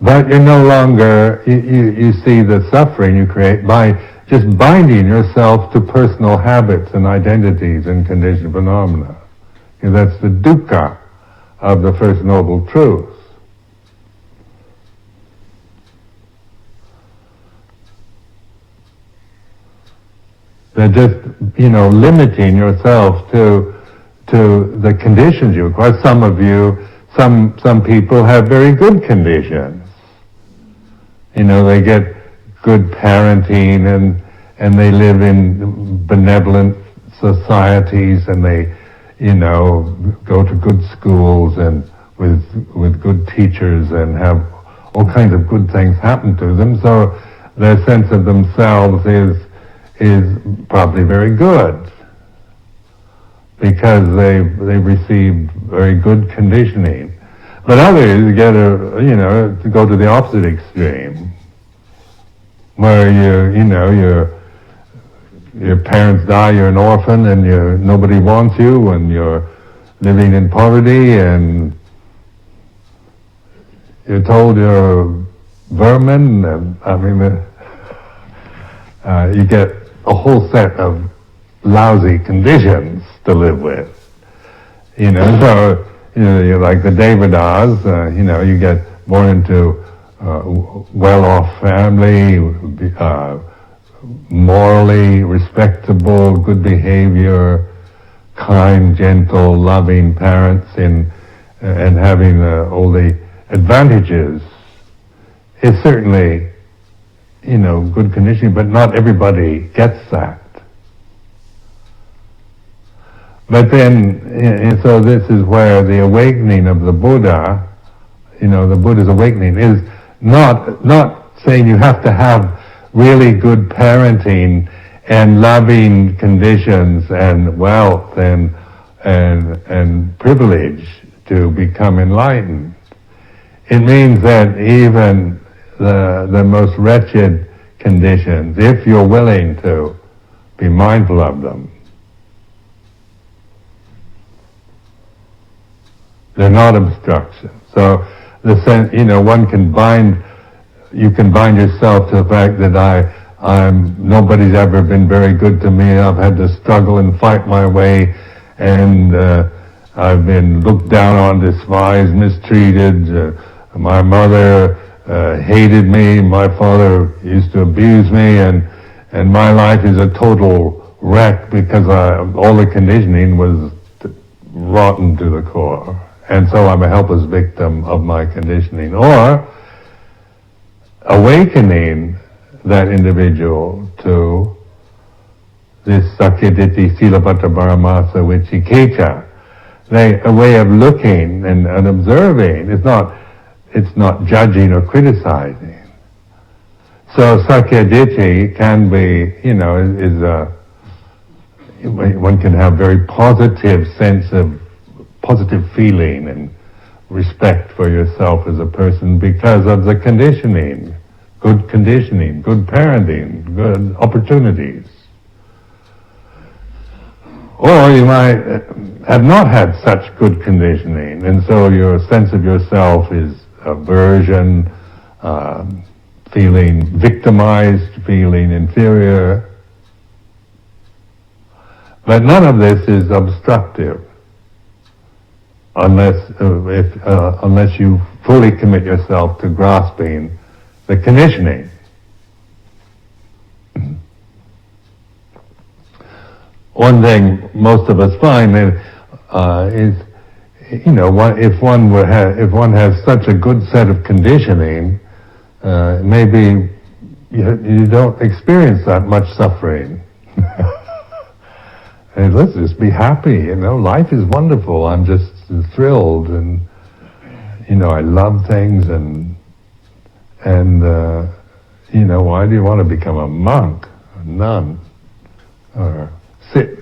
But you're no longer, you see the suffering you create by just binding yourself to personal habits and identities and conditioned phenomena. That's the dukkha of the First Noble Truth. They're just, limiting yourself to the conditions you require. Some of you, some people have very good conditions. They get good parenting and they live in benevolent societies and they, go to good schools and with good teachers and have all kinds of good things happen to them. So their sense of themselves is probably very good because they've received very good conditioning. But others get to go to the opposite extreme, where your parents die, you're an orphan, and nobody wants you, and you're living in poverty, and you're told you're vermin. You get a whole set of lousy conditions to live with. So you're like the Devadas. You get born into well-off family, morally respectable, good behavior, kind, gentle, loving parents, and having all the advantages is certainly, good conditioning, but not everybody gets that. But then, so this is where the awakening of the Buddha, the Buddha's awakening is not saying you have to have really good parenting and loving conditions and wealth and privilege to become enlightened. It means that even the most wretched conditions, if you're willing to be mindful of them, they're not obstructions. So the sense, you can bind yourself to the fact that nobody's ever been very good to me. I've had to struggle and fight my way, and I've been looked down on, despised, mistreated. My mother hated me. My father used to abuse me, and my life is a total wreck because all the conditioning was rotten to the core. And so I'm a helpless victim of my conditioning. Or awakening that individual to this sakyaditi silapata paramasa vicikecha, a way of looking and observing. It's not judging or criticizing. So sakyaditi can be, one can have very positive sense of positive feeling and respect for yourself as a person because of the conditioning, good parenting, good opportunities. Or you might have not had such good conditioning, and so your sense of yourself is aversion, feeling victimized, feeling inferior. But none of this is obstructive unless you fully commit yourself to grasping the conditioning. One thing most of us find is, if one has such a good set of conditioning, maybe you don't experience that much suffering. And let's just be happy. Life is wonderful. I'm just thrilled, and I love things, and why do you want to become a monk, a nun, or sit,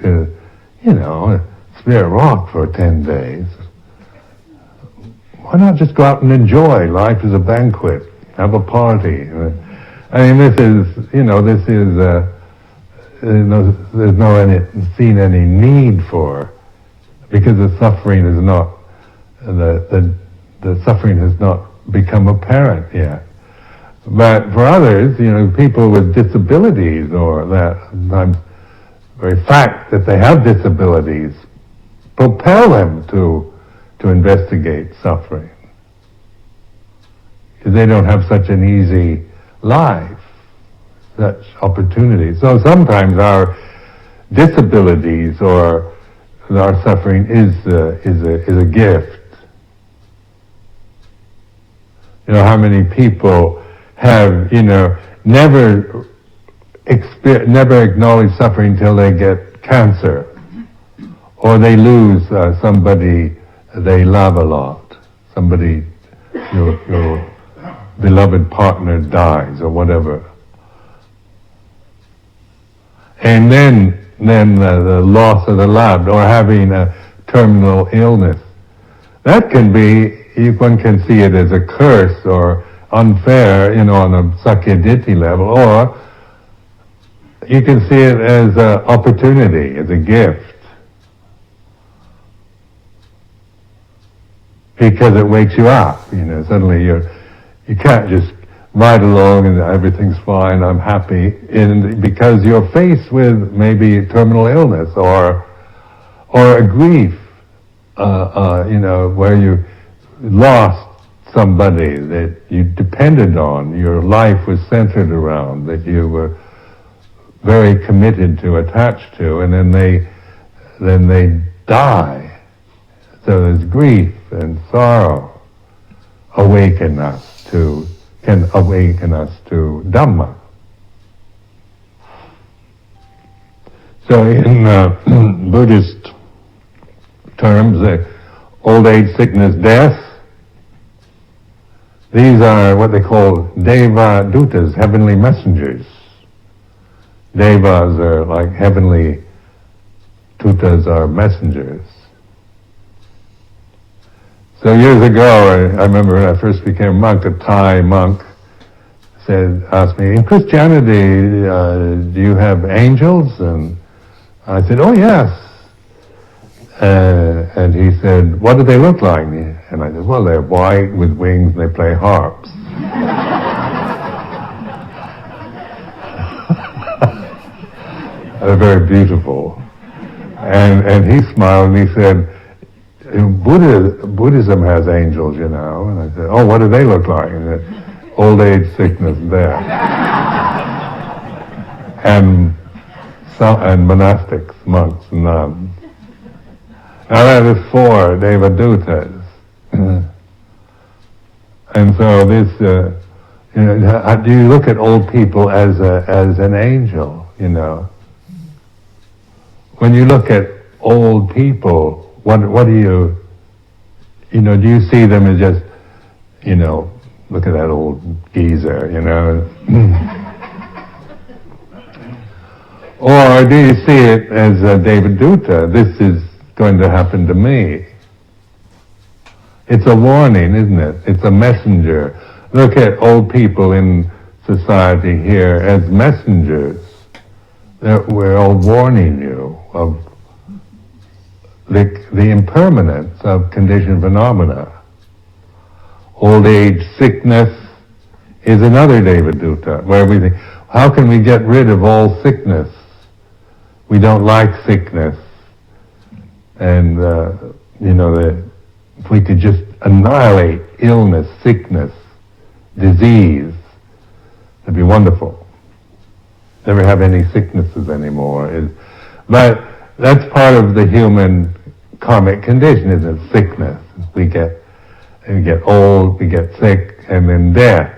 spare rock for 10 days? Why not just go out and enjoy? Life is a banquet. Have a party. I mean, there's seen any need for, because the suffering is not, the suffering has not become apparent yet. But for others, people with disabilities, or that very fact that they have disabilities, propel them to investigate suffering. Because they don't have such an easy life, such opportunities. So sometimes our disabilities or our suffering is a gift. How many people have never acknowledge suffering until they get cancer, or they lose somebody they love a lot, somebody, your beloved partner dies or whatever, and then the loss of the loved, or having a terminal illness. That can be, one can see it as a curse or unfair, on a sakyaditi level, or you can see it as an opportunity, as a gift, because it wakes you up. Suddenly you can't just ride along and everything's fine, I'm happy, because you're faced with maybe terminal illness or a grief, where you lost somebody that you depended on, your life was centered around, that you were very committed to, attached to, and then they die. So there's grief and sorrow can awaken us to Dhamma. So in Buddhist terms, old age, sickness, death, these are what they call Deva Dutas, heavenly messengers. Devas are like heavenly, Dutas are messengers. So years ago, I remember when I first became a monk, a Thai monk asked me, in Christianity, do you have angels? And I said, oh yes. And he said, what do they look like? And I said, well, they're white with wings and they play harps. They're very beautiful. And he smiled and he said, Buddhism has angels, And I said, oh, what do they look like? And he said, old age, sickness, death. and monastics, monks, nuns. Now that is 4 Devadutas. And so this, do you look at old people as an angel, When you look at old people, what do you do you see them as just, look at that old geezer, Or do you see it as a Devaduta? This is going to happen to me. It's a warning, isn't it? It's a messenger. Look at old people in society here as messengers. We're all warning you of the impermanence of conditioned phenomena. Old age, sickness is another Devaduta, where we think, how can we get rid of all sickness? We don't like sickness. And, if we could just annihilate illness, sickness, disease, it'd be wonderful. Never have any sicknesses anymore. But that's part of the human karmic condition, isn't it? Sickness. We get old, we get sick, and then death.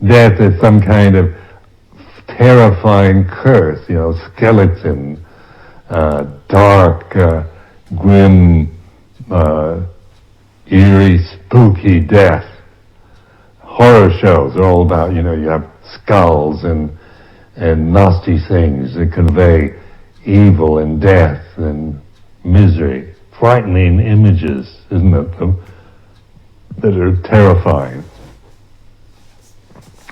Death is some kind of terrifying curse, skeleton, dark, grim, eerie, spooky death. Horror shows are all about, you have skulls and nasty things that convey evil and death and misery. Frightening images, isn't it, that are terrifying.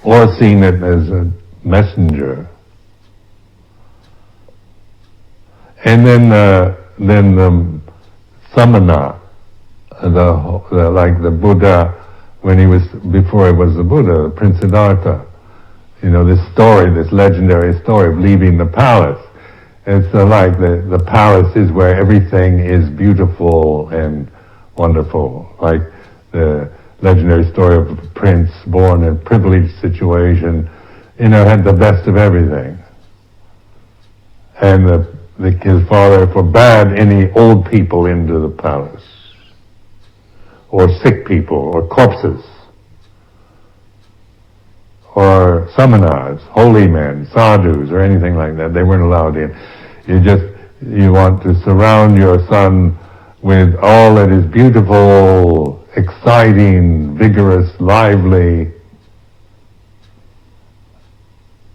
Or seeing it as a messenger. And then the samana, like the Buddha, before he was the Buddha, Prince Siddhartha, this legendary story of leaving the palace. It's like the palace is where everything is beautiful and wonderful, like the legendary story of a prince born in a privileged situation, had the best of everything. And his father forbade any old people into the palace, or sick people, or corpses, or samanas, holy men, sadhus, or anything like that. They weren't allowed in. You want to surround your son with all that is beautiful, exciting, vigorous, lively,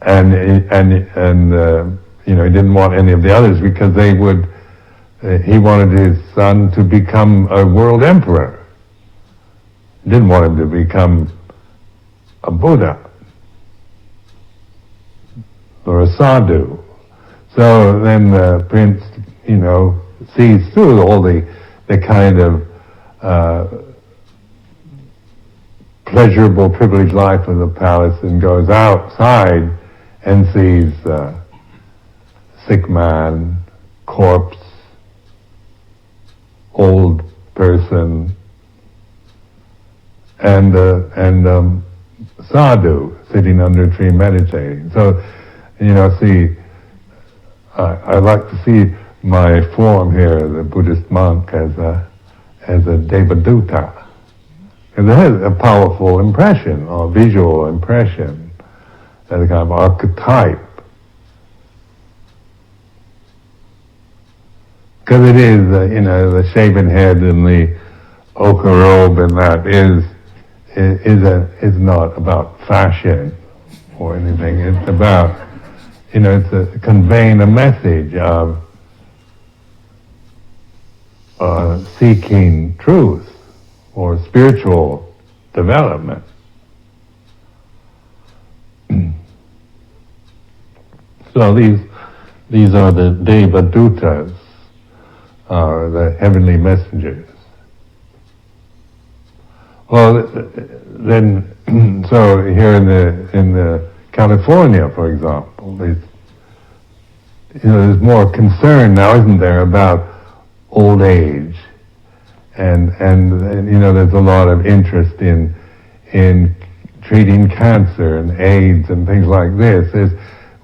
and he didn't want any of the others because he wanted his son to become a world emperor. He didn't want him to become a Buddha or a sadhu. So then the prince, sees through all the kind of pleasurable, privileged life of the palace and goes outside and sees sick man, corpse, old person, and sadhu sitting under a tree meditating. So, I like to see my form here, the Buddhist monk, as a Devaduta. And it has a powerful impression, or visual impression, as a kind of archetype. Because it is, the shaven head and the ochre robe, and that is not about fashion or anything. It's about, it's conveying a message of seeking truth or spiritual development. So these are the Devadutas, are the heavenly messengers. Well, then, so here in the California, for example, there's more concern now, isn't there, about old age, and there's a lot of interest in treating cancer and AIDS and things like this.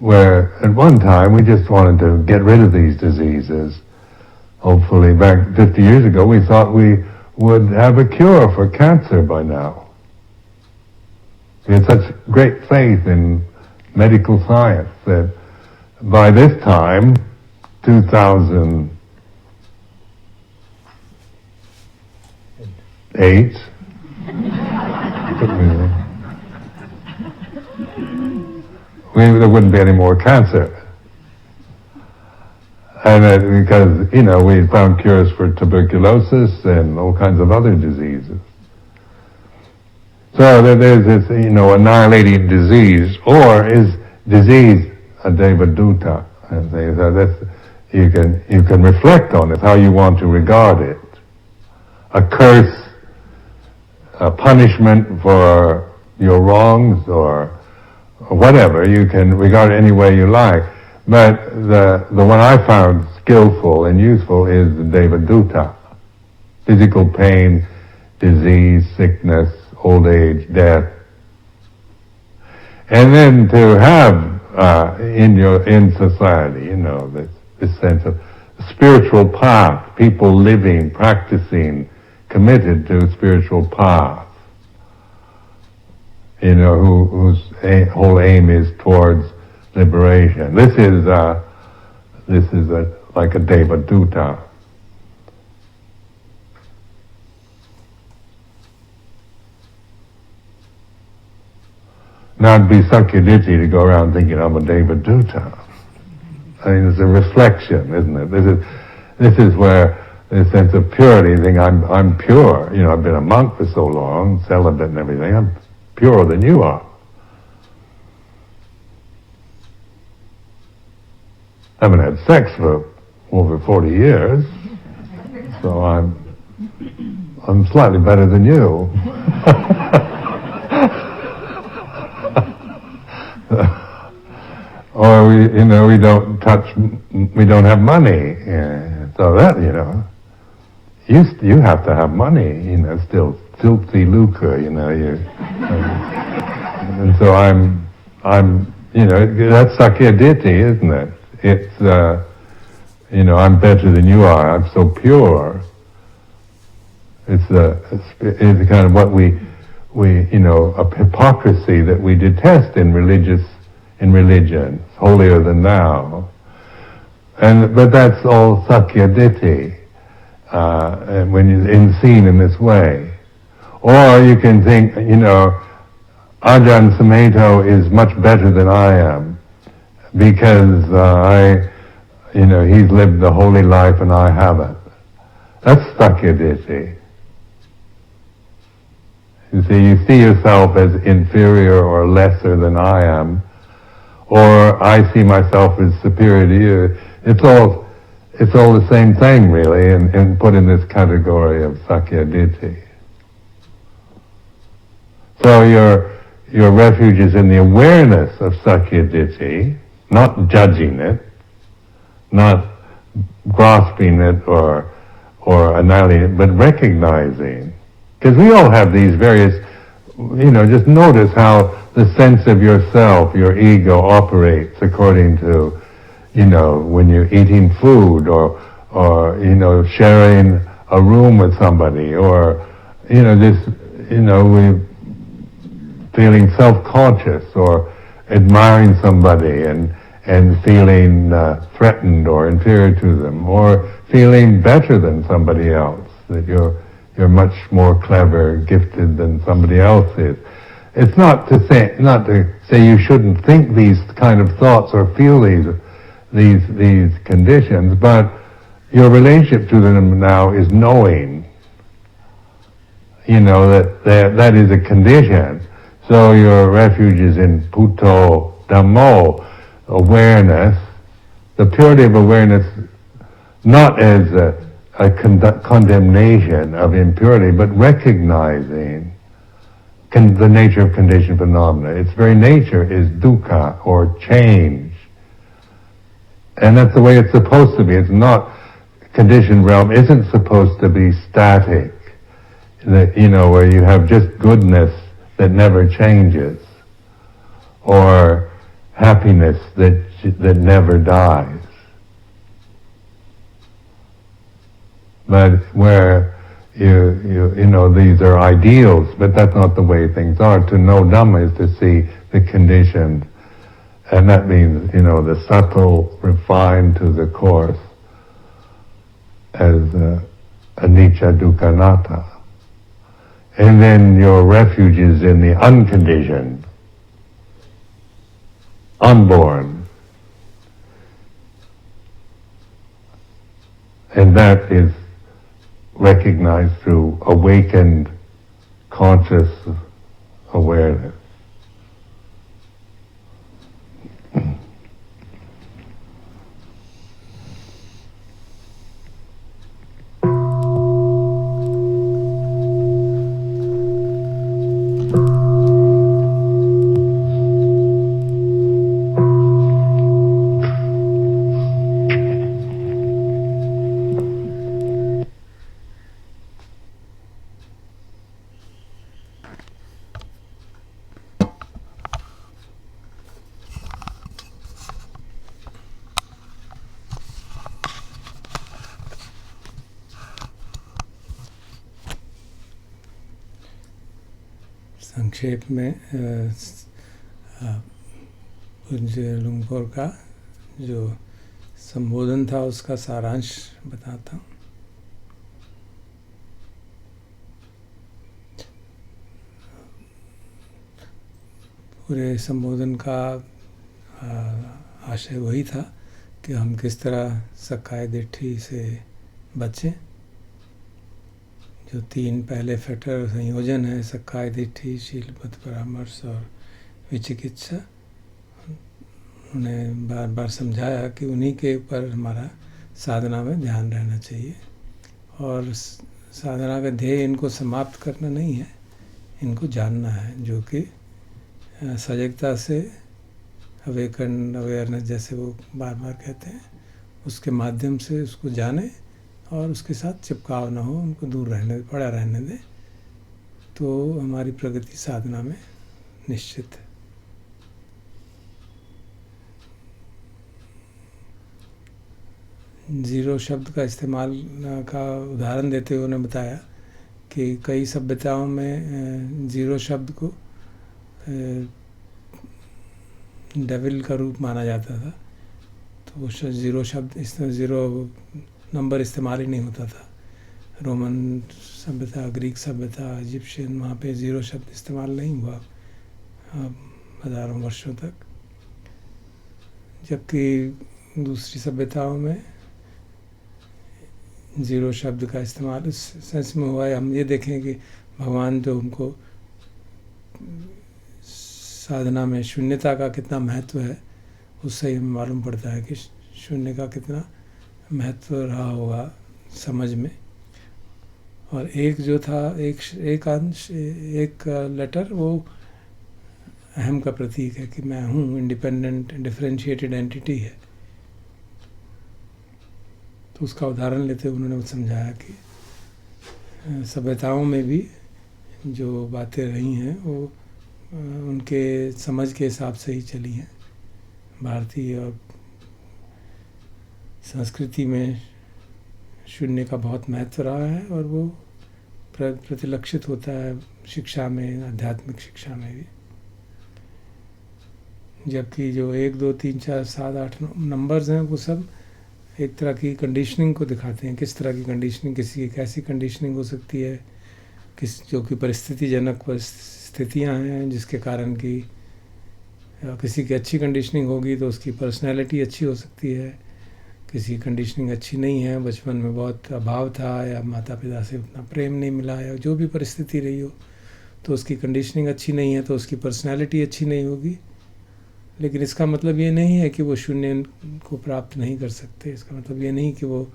Where at one time we just wanted to get rid of these diseases. Hopefully, back 50 years ago, we thought we would have a cure for cancer by now. We had such great faith in medical science that by this time, 2008, there wouldn't be any more cancer. And because, we found cures for tuberculosis and all kinds of other diseases. So there's this, annihilating disease, or is disease a Devaduta? And so that's, you can reflect on it, how you want to regard it. A curse, a punishment for your wrongs, or whatever, you can regard it any way you like. But the one I found skillful and useful is the Devaduta. Physical pain, disease, sickness, old age, death. And then to have in society, this sense of spiritual path, people living, practicing, committed to spiritual path, whose whole aim is towards liberation. This is like a Devaduta. Now it'd be sakyaditi to go around thinking I'm a Devaduta. I mean, it's a reflection, isn't it? This is where this sense of purity thing. I'm pure. I've been a monk for so long, celibate and everything. I'm purer than you are. I haven't had sex for over 40 years, so I'm slightly better than you. Or we don't have money, so that you have to have money, still filthy lucre, and so I'm that's sakyaditi, isn't it? It's I'm better than you are. I'm so pure. It's kind of what we a hypocrisy that we detest in religion. It's holier than thou. But that's all sakyaditi, when you're seen in this way. Or you can think, Ajahn Sumedho is much better than I am, because he's lived the holy life and I haven't. That's sakyaditi. You see yourself as inferior or lesser than I am, or I see myself as superior to you. It's all the same thing, really, and put in this category of sakyaditi. So your refuge is in the awareness of sakyaditi, not judging it, not grasping it or annihilating it, but recognizing. Because we all have these various, just notice how the sense of yourself, your ego, operates according to, when you're eating food or sharing a room with somebody, or, we feeling self-conscious or admiring somebody and feeling threatened or inferior to them, or feeling better than somebody else, that you're much more clever, gifted than somebody else is. It's not to say you shouldn't think these kind of thoughts or feel these conditions, but your relationship to them now is knowing, that is a condition. So your refuge is in Puto Dhammo, awareness, the purity of awareness, not as a condemnation of impurity, but recognizing the nature of conditioned phenomena. Its very nature is dukkha, or change. And that's the way it's supposed to be. It's not, conditioned realm isn't supposed to be static, where you have just goodness that never changes, or happiness that never dies. But where these are ideals, but that's not the way things are. To know Dhamma is to see the conditioned, and that means, the subtle, refined to the coarse, as anicca, dukkha, anatta. And then your refuge is in the unconditioned, unborn. And that is recognized through awakened, conscious awareness. संक्षेप में पूज्य लुंगपोर का जो संबोधन था उसका सारांश बताता हूँ। पूरे संबोधन का आशय वही था कि हम किस तरह सक्काय दिट्ठी से बचें। जो 3 पहले फैक्टर संयोजन है, सक्काय दिट्ठी, शीलबद्ध परामर्श और विचिकित्सा, उन्हें बार बार समझाया कि उन्हीं के ऊपर हमारा साधना में ध्यान रहना चाहिए और साधना का ध्येय इनको समाप्त करना नहीं है, इनको जानना है, जो कि सजगता से अवेयरनेस जैसे वो बार बार कहते हैं, उसके माध्यम से उसको जाने और उसके साथ चिपकाव ना हो, उनको दूर रहने पड़ा रहने दें, तो हमारी प्रगति साधना में निश्चित है। जीरो शब्द का इस्तेमाल का उदाहरण देते हुए उन्होंने बताया कि कई सभ्यताओं में जीरो शब्द को डेविल का रूप माना जाता था, तो वो जीरो शब्द जीरो नंबर इस्तेमाल ही नहीं होता था। रोमन सभ्यता, ग्रीक सभ्यता, इजिप्शियन, वहाँ पे जीरो शब्द इस्तेमाल नहीं हुआ हज़ारों वर्षों तक, जबकि दूसरी सभ्यताओं में जीरो शब्द का इस्तेमाल इस सेंस में हुआ है। हम ये देखें कि भगवान जो हमको साधना में शून्यता का कितना महत्व है, उससे ही हमें मालूम पड़ता है कि शून्य का कितना महत्व रहा होगा समझ में। और एक जो था, एक अंश, एक लेटर, वो अहम का प्रतीक है कि मैं हूँ, इंडिपेंडेंट डिफरेंशिएटेड एंटिटी है। तो उसका उदाहरण लेते हुए उन्होंने समझाया कि सभ्यताओं में भी जो बातें रही हैं वो उनके समझ के हिसाब से ही चली हैं। भारतीय और संस्कृति में शून्य का बहुत महत्व रहा है और वो प्रतिलक्षित होता है शिक्षा में, आध्यात्मिक शिक्षा में भी। जबकि जो 1, 2, 3, 4, 7, 8 नंबर्स हैं, वो सब एक तरह की कंडीशनिंग को दिखाते हैं। किस तरह की कंडीशनिंग, किसी की कैसी कंडीशनिंग हो सकती है, जो कि परिस्थितिजनक स्थितियाँ हैं जिसके कारण कि किसी की अच्छी कंडीशनिंग होगी तो उसकी पर्सनैलिटी अच्छी हो सकती है, किसी कंडीशनिंग अच्छी नहीं है, बचपन में बहुत अभाव था या माता पिता से उतना प्रेम नहीं मिला या जो भी परिस्थिति रही हो, तो उसकी कंडीशनिंग अच्छी नहीं है तो उसकी पर्सनैलिटी अच्छी नहीं होगी। लेकिन इसका मतलब ये नहीं है कि वो शून्य को प्राप्त नहीं कर सकते, इसका मतलब ये नहीं कि वो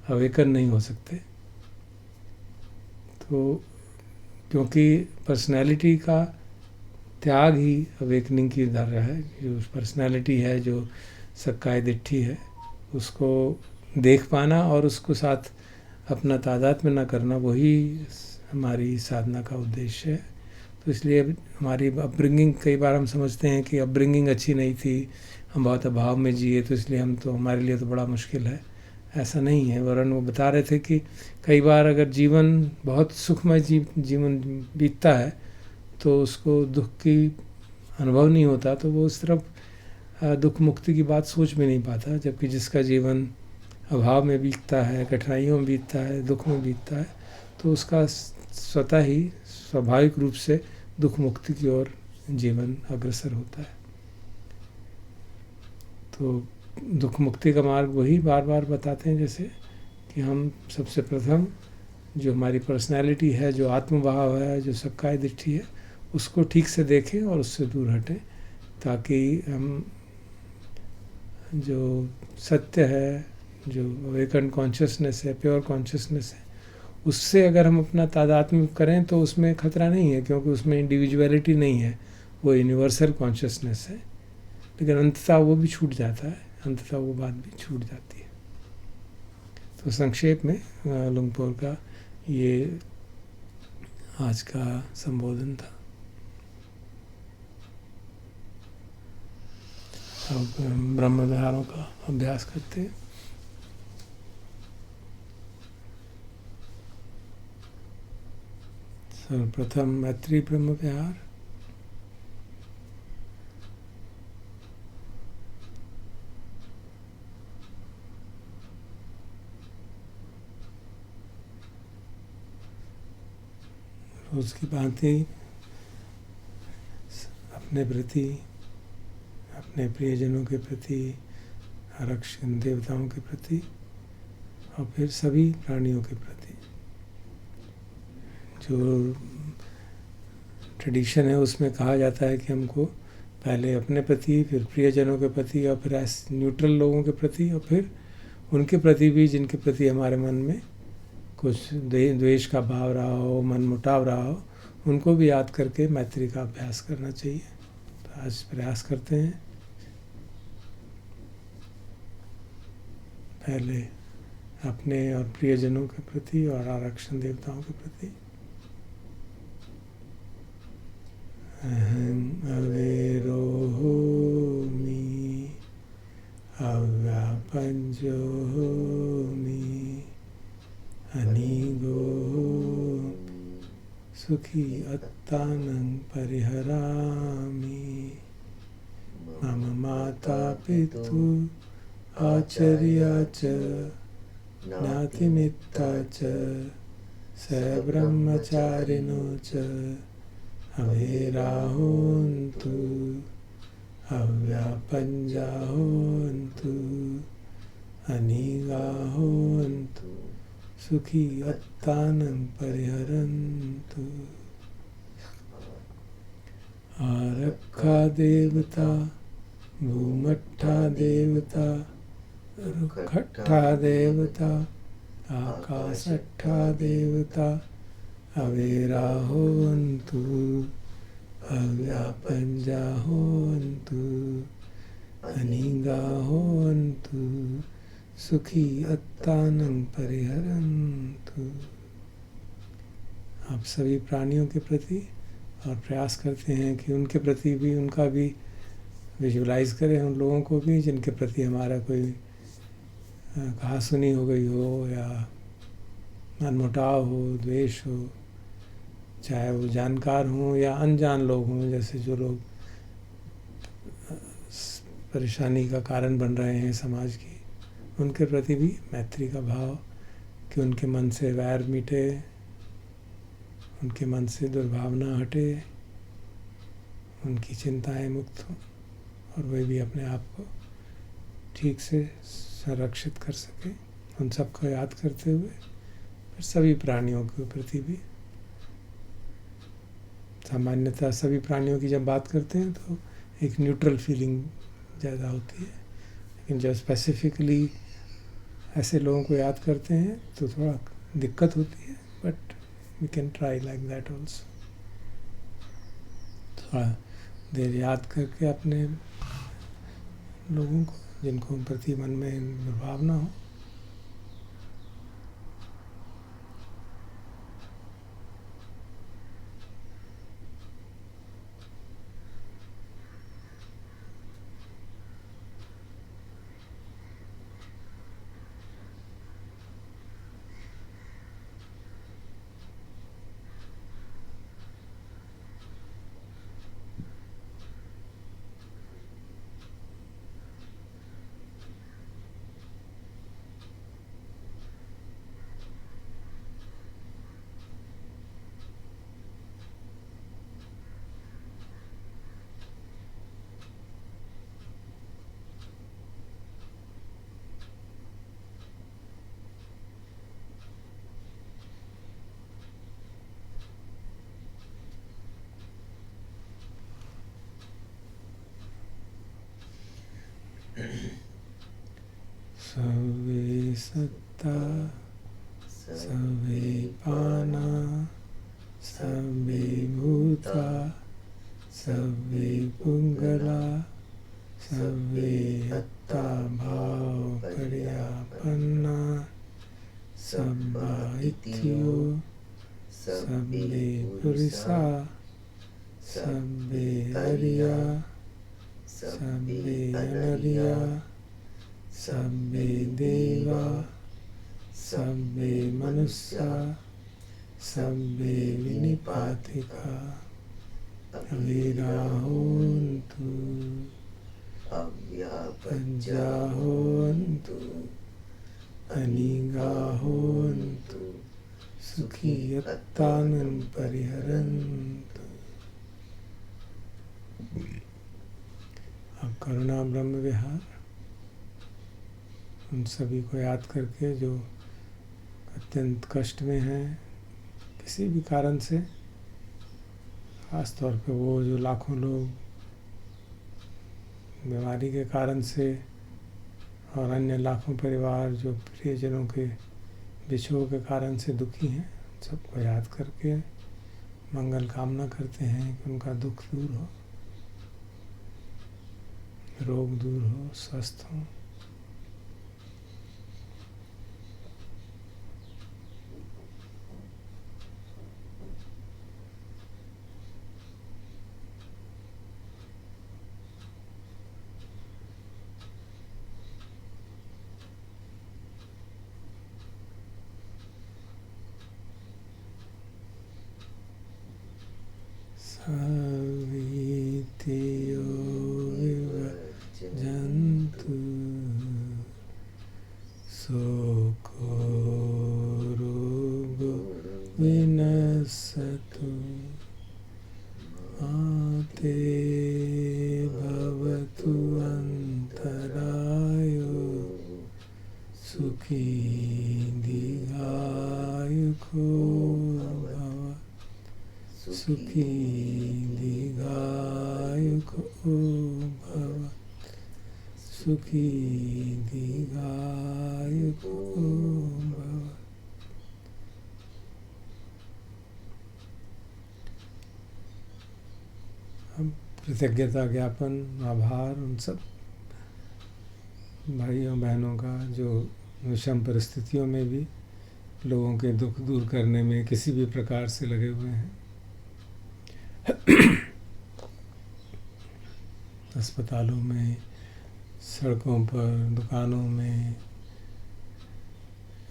अवेकन नहीं हो सकते। तो क्योंकि पर्सनैलिटी का त्याग ही अवेकनिंग की दर है। जो पर्सनैलिटी है, जो सक्काय दिट्ठी है, उसको देख पाना और उसको साथ अपना तादाद में ना करना, वही हमारी साधना का उद्देश्य है। तो इसलिए हमारी अपब्रिंगिंग, कई बार हम समझते हैं कि अपब्रिंगिंग अच्छी नहीं थी, हम बहुत अभाव में जिए, तो इसलिए हम तो, हमारे लिए तो बड़ा मुश्किल है। ऐसा नहीं है। वरन वो बता रहे थे कि कई बार अगर जीवन बहुत सुखमय जीवन बीतता है तो उसको दुख की अनुभव नहीं होता, तो वो उस तरफ दुख मुक्ति की बात सोच भी नहीं पाता। जबकि जिसका जीवन अभाव में बीतता है, कठिनाइयों में बीतता है, दुख में बीतता है, तो उसका स्वतः ही स्वाभाविक रूप से दुख मुक्ति की ओर जीवन अग्रसर होता है। तो दुख मुक्ति का मार्ग वही बार बार बताते हैं, जैसे कि हम सबसे प्रथम जो हमारी पर्सनैलिटी है, जो आत्मभाव है, जो सक्काय दिट्ठी है, उसको ठीक से देखें और उससे दूर हटें, ताकि हम जो सत्य है, जो अवेकन कॉन्शियसनेस है, प्योर कॉन्शियसनेस है, उससे अगर हम अपना तादात्म्य करें तो उसमें खतरा नहीं है, क्योंकि उसमें इंडिविजुअलिटी नहीं है, वो यूनिवर्सल कॉन्शियसनेस है। लेकिन अंततः वो भी छूट जाता है, अंततः वो बात भी छूट जाती है। तो संक्षेप में लुंगपोर का ये आज का संबोधन था। अब ब्रह्म विहारों का अभ्यास करते हैं। तो प्रथम मैत्री ब्रह्म विहार, रोज की भांति अपने प्रति, अपने प्रियजनों के प्रति, आरक्षक देवताओं के प्रति और फिर सभी प्राणियों के प्रति। जो ट्रेडिशन है उसमें कहा जाता है कि हमको पहले अपने प्रति, फिर प्रियजनों के प्रति और फिर न्यूट्रल लोगों के प्रति और फिर उनके प्रति भी जिनके प्रति हमारे मन में कुछ द्वेष का भाव रहा हो, मन मुटाव रहा हो, उनको भी याद करके मैत्री का अभ्यास करना चाहिए। तो आज प्रयास करते हैं। पहले अपने और प्रियजनों के प्रति और आरक्षण देवताओं के प्रति। अहं अवेरो होमि, अव्यापञ्चो होमि, अनीगो सुखी अत्तानं परिहरामि, मम माता पितु आचार्या च ज्ञातिमित्ता च सब्रह्मचारिणो च अवेराहोन्तु अव्यापञ्जाहोन्तु अनीगाहोन्तु सुखी अत्तानं परिहरन्तु। आरक्षा देवता, भूमट्ठा देवता, रुखट्ठा देवता, आकाशट्ठा देवता अवेराहोन्तु अव्यापञ्जाहोन्तु अनीगाहोन्तु सुखी अत्तानं परिहरन्तु। आप सभी प्राणियों के प्रति और प्रयास करते हैं कि उनके प्रति भी, उनका भी विजुलाइज करें, उन लोगों को भी जिनके प्रति हमारा कोई कहा सुनी हो गई हो या मनमुटाव हो, द्वेष हो, चाहे वो जानकार हों या अनजान लोग हों। जैसे जो लोग परेशानी का कारण बन रहे हैं समाज की, उनके प्रति भी मैत्री का भाव कि उनके मन से वैर मिटे, उनके मन से दुर्भावना हटे, उनकी चिंताएं मुक्त हों और वे भी अपने आप को ठीक से संरक्षित कर सके। उन सबको याद करते हुए फिर सभी प्राणियों के प्रति भी, सामान्यतः सभी प्राणियों की जब बात करते हैं तो एक न्यूट्रल फीलिंग ज़्यादा होती है, लेकिन जब स्पेसिफिकली ऐसे लोगों को याद करते हैं तो थोड़ा दिक्कत होती है, but we can try like that also. थोड़ा देर याद करके अपने लोगों को जिनको प्रति मन में दुर्भावना हो, सर्वे सत्ता सर्वे पाना सर्वे भूता सर्वे पुंगला सर्वे अत्ता भाव पर्यापन्ना सब्बा इत्यो सब्बे पुरुषा सब्बे हरिया सब्बे अनरिया सब्बे देवा सब्बे मनुष्या सब्बे विनिपातिका अविराहोन्तु पज्जाहोन्तु अनिगाहोन्तु सुखीयत्तानं परिहरन्तु। अब करुणा ब्रह्म विहार उन सभी को याद करके जो अत्यंत कष्ट में हैं किसी भी कारण से, खास तौर पे वो जो लाखों लोग बीमारी के कारण से और अन्य लाखों परिवार जो प्रियजनों के विछोह के कारण से दुखी हैं, सबको याद करके मंगल कामना करते हैं कि उनका दुख दूर हो, रोग दूर हो, स्वस्थ हो। सवितियो विवजन्तु शोको रोगो विनश्यतु आते भवतु अन्तरायो सुखी दीर्घायुको भव सुखी दीर्घायुको भव सुखी दीर्घायुको भव। अब कृतज्ञता ज्ञापन आभार उन सब भाइयों बहनों का जो विषम परिस्थितियों में भी लोगों के दुख दूर करने में किसी भी प्रकार से लगे हुए हैं। अस्पतालों में, सड़कों पर, दुकानों में,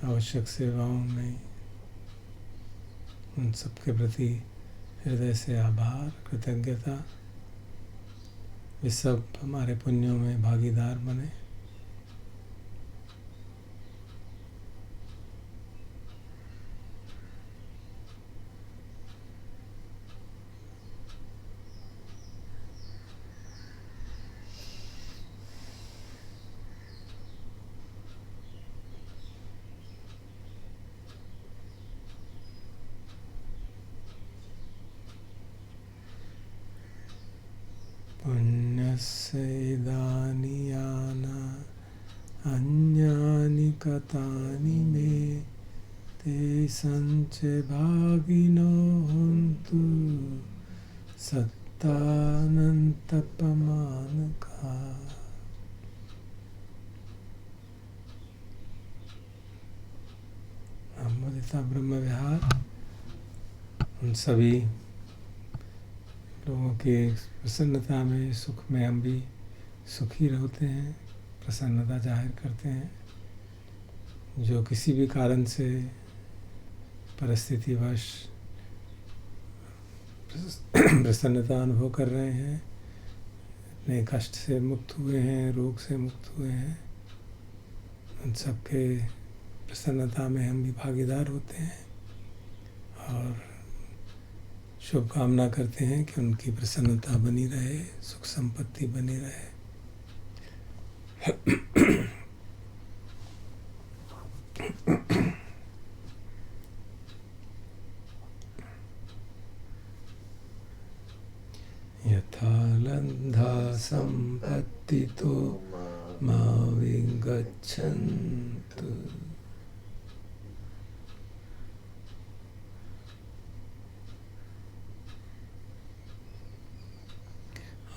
आवश्यक सेवाओं में, उन सब के प्रति हृदय से आभार, कृतज्ञता। वे सब हमारे पुण्यों में भागीदार बने। पुण्यस्य इदानि याना अन्यानि कतानि मे ते संच भागिनो हन्तु सत्तानन्तपमानका। अमृता ब्रह्म विहार उन सभी लोगों के प्रसन्नता में, सुख में हम भी सुखी रहते हैं, प्रसन्नता जाहिर करते हैं। जो किसी भी कारण से परिस्थितिवश प्रसन्नता अनुभव कर रहे हैं, अपने कष्ट से मुक्त हुए हैं, रोग से मुक्त हुए हैं, उन सबके प्रसन्नता में हम भी भागीदार होते हैं और शुभकामना करते हैं कि उनकी प्रसन्नता बनी रहे, सुख संपत्ति बनी रहे। यथा लब्धा संपत्तितो मा विगच्छन्तु।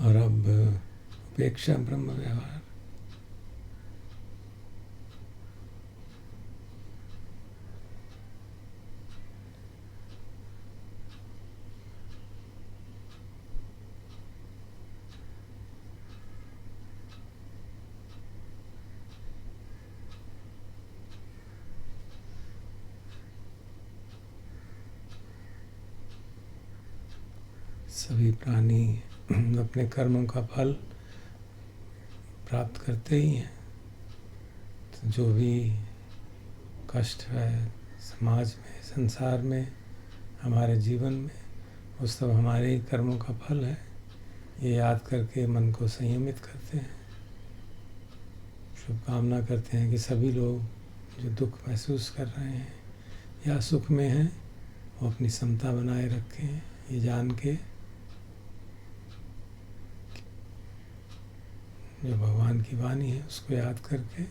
और अब उपेक्षा ब्रह्म व्यवहार। सभी प्राणी अपने कर्मों का फल प्राप्त करते ही हैं। तो जो भी कष्ट है समाज में, संसार में, हमारे जीवन में, वो सब हमारे ही कर्मों का फल है। ये याद करके मन को संयमित करते हैं। शुभकामना करते हैं कि सभी लोग जो दुख महसूस कर रहे हैं या सुख में हैं, वो अपनी समता बनाए रखें। ये जान के जो भगवान की वाणी है उसको याद करके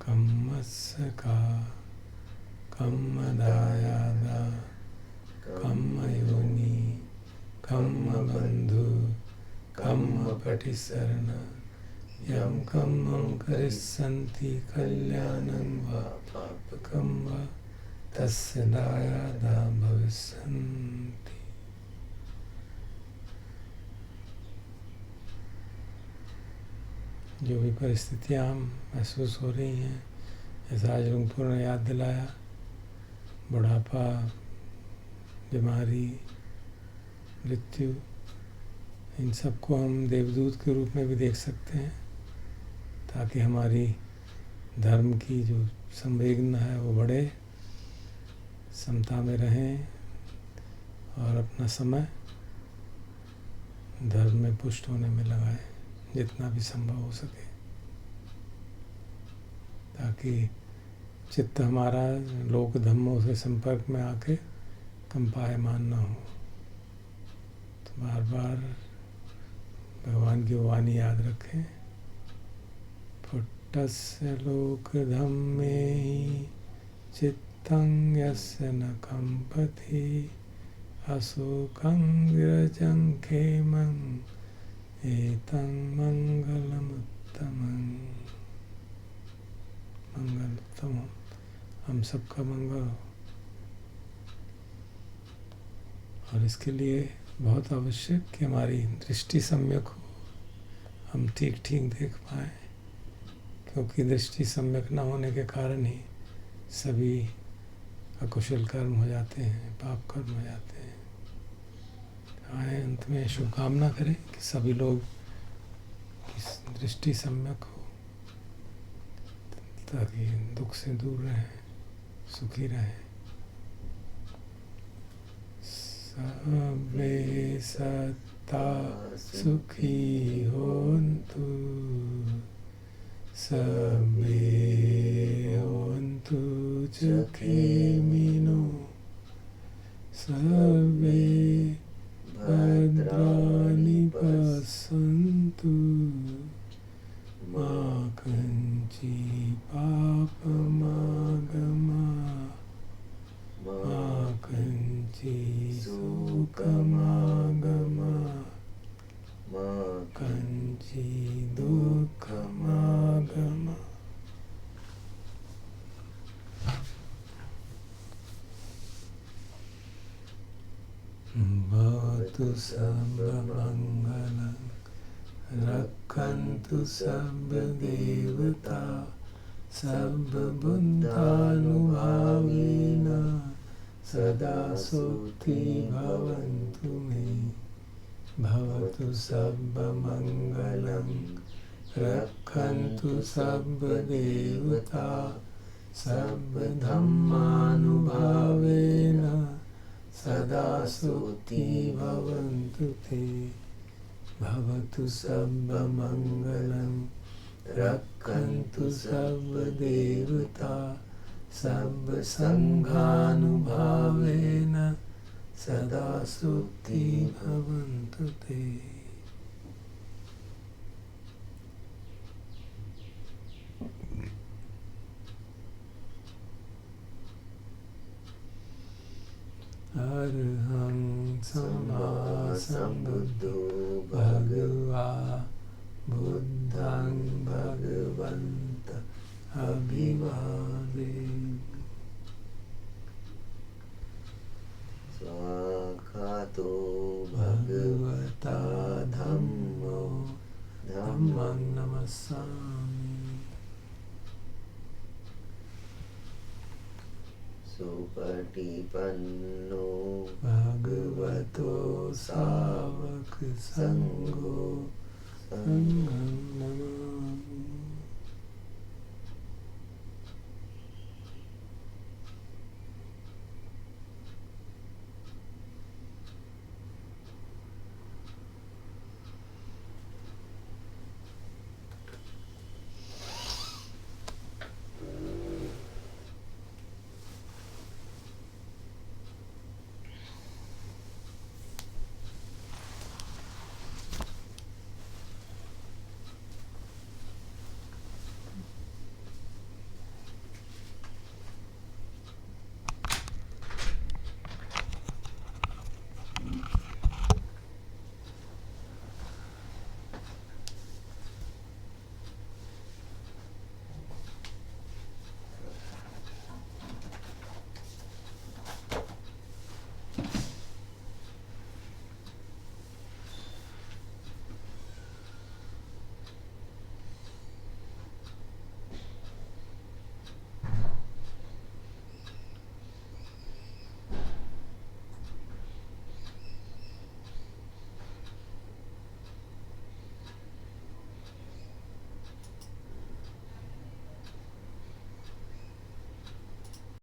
कम्मस्य का कम्मदायादा कम्मयोनि कम्मबन्धु कम्मपटिसरण यं कम्मं करिष्यन्ति कल्याणं वा पापकं वा तस्य दायादा भविष्यन्ति। जो भी परिस्थितियाँ महसूस हो रही हैं, जैसा आज रुंगपुर ने याद दिलाया, बुढ़ापा, बीमारी, मृत्यु, इन सबको हम देवदूत के रूप में भी देख सकते हैं, ताकि हमारी धर्म की जो संवेदना है वो बढ़े, समता में रहें और अपना समय धर्म में पुष्ट होने में लगाएं जितना भी संभव हो सके, ताकि चित्त हमारा लोक धर्मों से संपर्क में आके कंपायमान न हो। तो बार बार भगवान की वाणी याद रखें। फुट्टस्य लोक धम्मे चित्तं यस्य न कंपति अशोकं विरजं खेमं एतं मंगलमुत्तमं। मंगल उत्तम, हम सबका मंगल हो। और इसके लिए बहुत आवश्यक कि हमारी दृष्टि सम्यक हो, हम ठीक ठीक देख पाएँ, क्योंकि दृष्टि सम्यक न होने के कारण ही सभी अकुशल कर्म हो जाते हैं, पाप कर्म हो जाते हैं। आए अंत में शुभकामना करें कि सभी लोग की दृष्टि सम्यक हो, ताकि दुख से दूर रहें, सुखी रहें। सर्वे सत्ता सुखी होन्तु, सर्वे होन्तु सुखिनो, सर्वे भद्राणि पश्यन्तु, मा कञ्चित् पापमागमात्, मा कञ्चित् शोकमागमात्, मा कञ्चित् दुःखमागमात्। भवतु सर्वमङ्गलं, रक्षन्तु सर्वदेवता, सर्वबुद्धानुभावेन सदा सुखी भवन्तु मे। भवतु सर्वमङ्गलं, रक्षन्तु सर्वदेवता, सर्वधर्मानुभावेन सदा सुखी भवन्तु ते। भवतु सर्वमङ्गलं, रक्षन्तु सर्वदेवता, सर्वसङ्घानुभावेन सदा सुखी भवन्तु ते। अरहं सम्मा सम्बुद्धो भगवा बुद्धं भगवन्तं अभिवादयामि। स्वागतो भगवता धम्मो धम्मं नमस्सामि। सुपटिपन्नो भगवतो सावक संगो संगं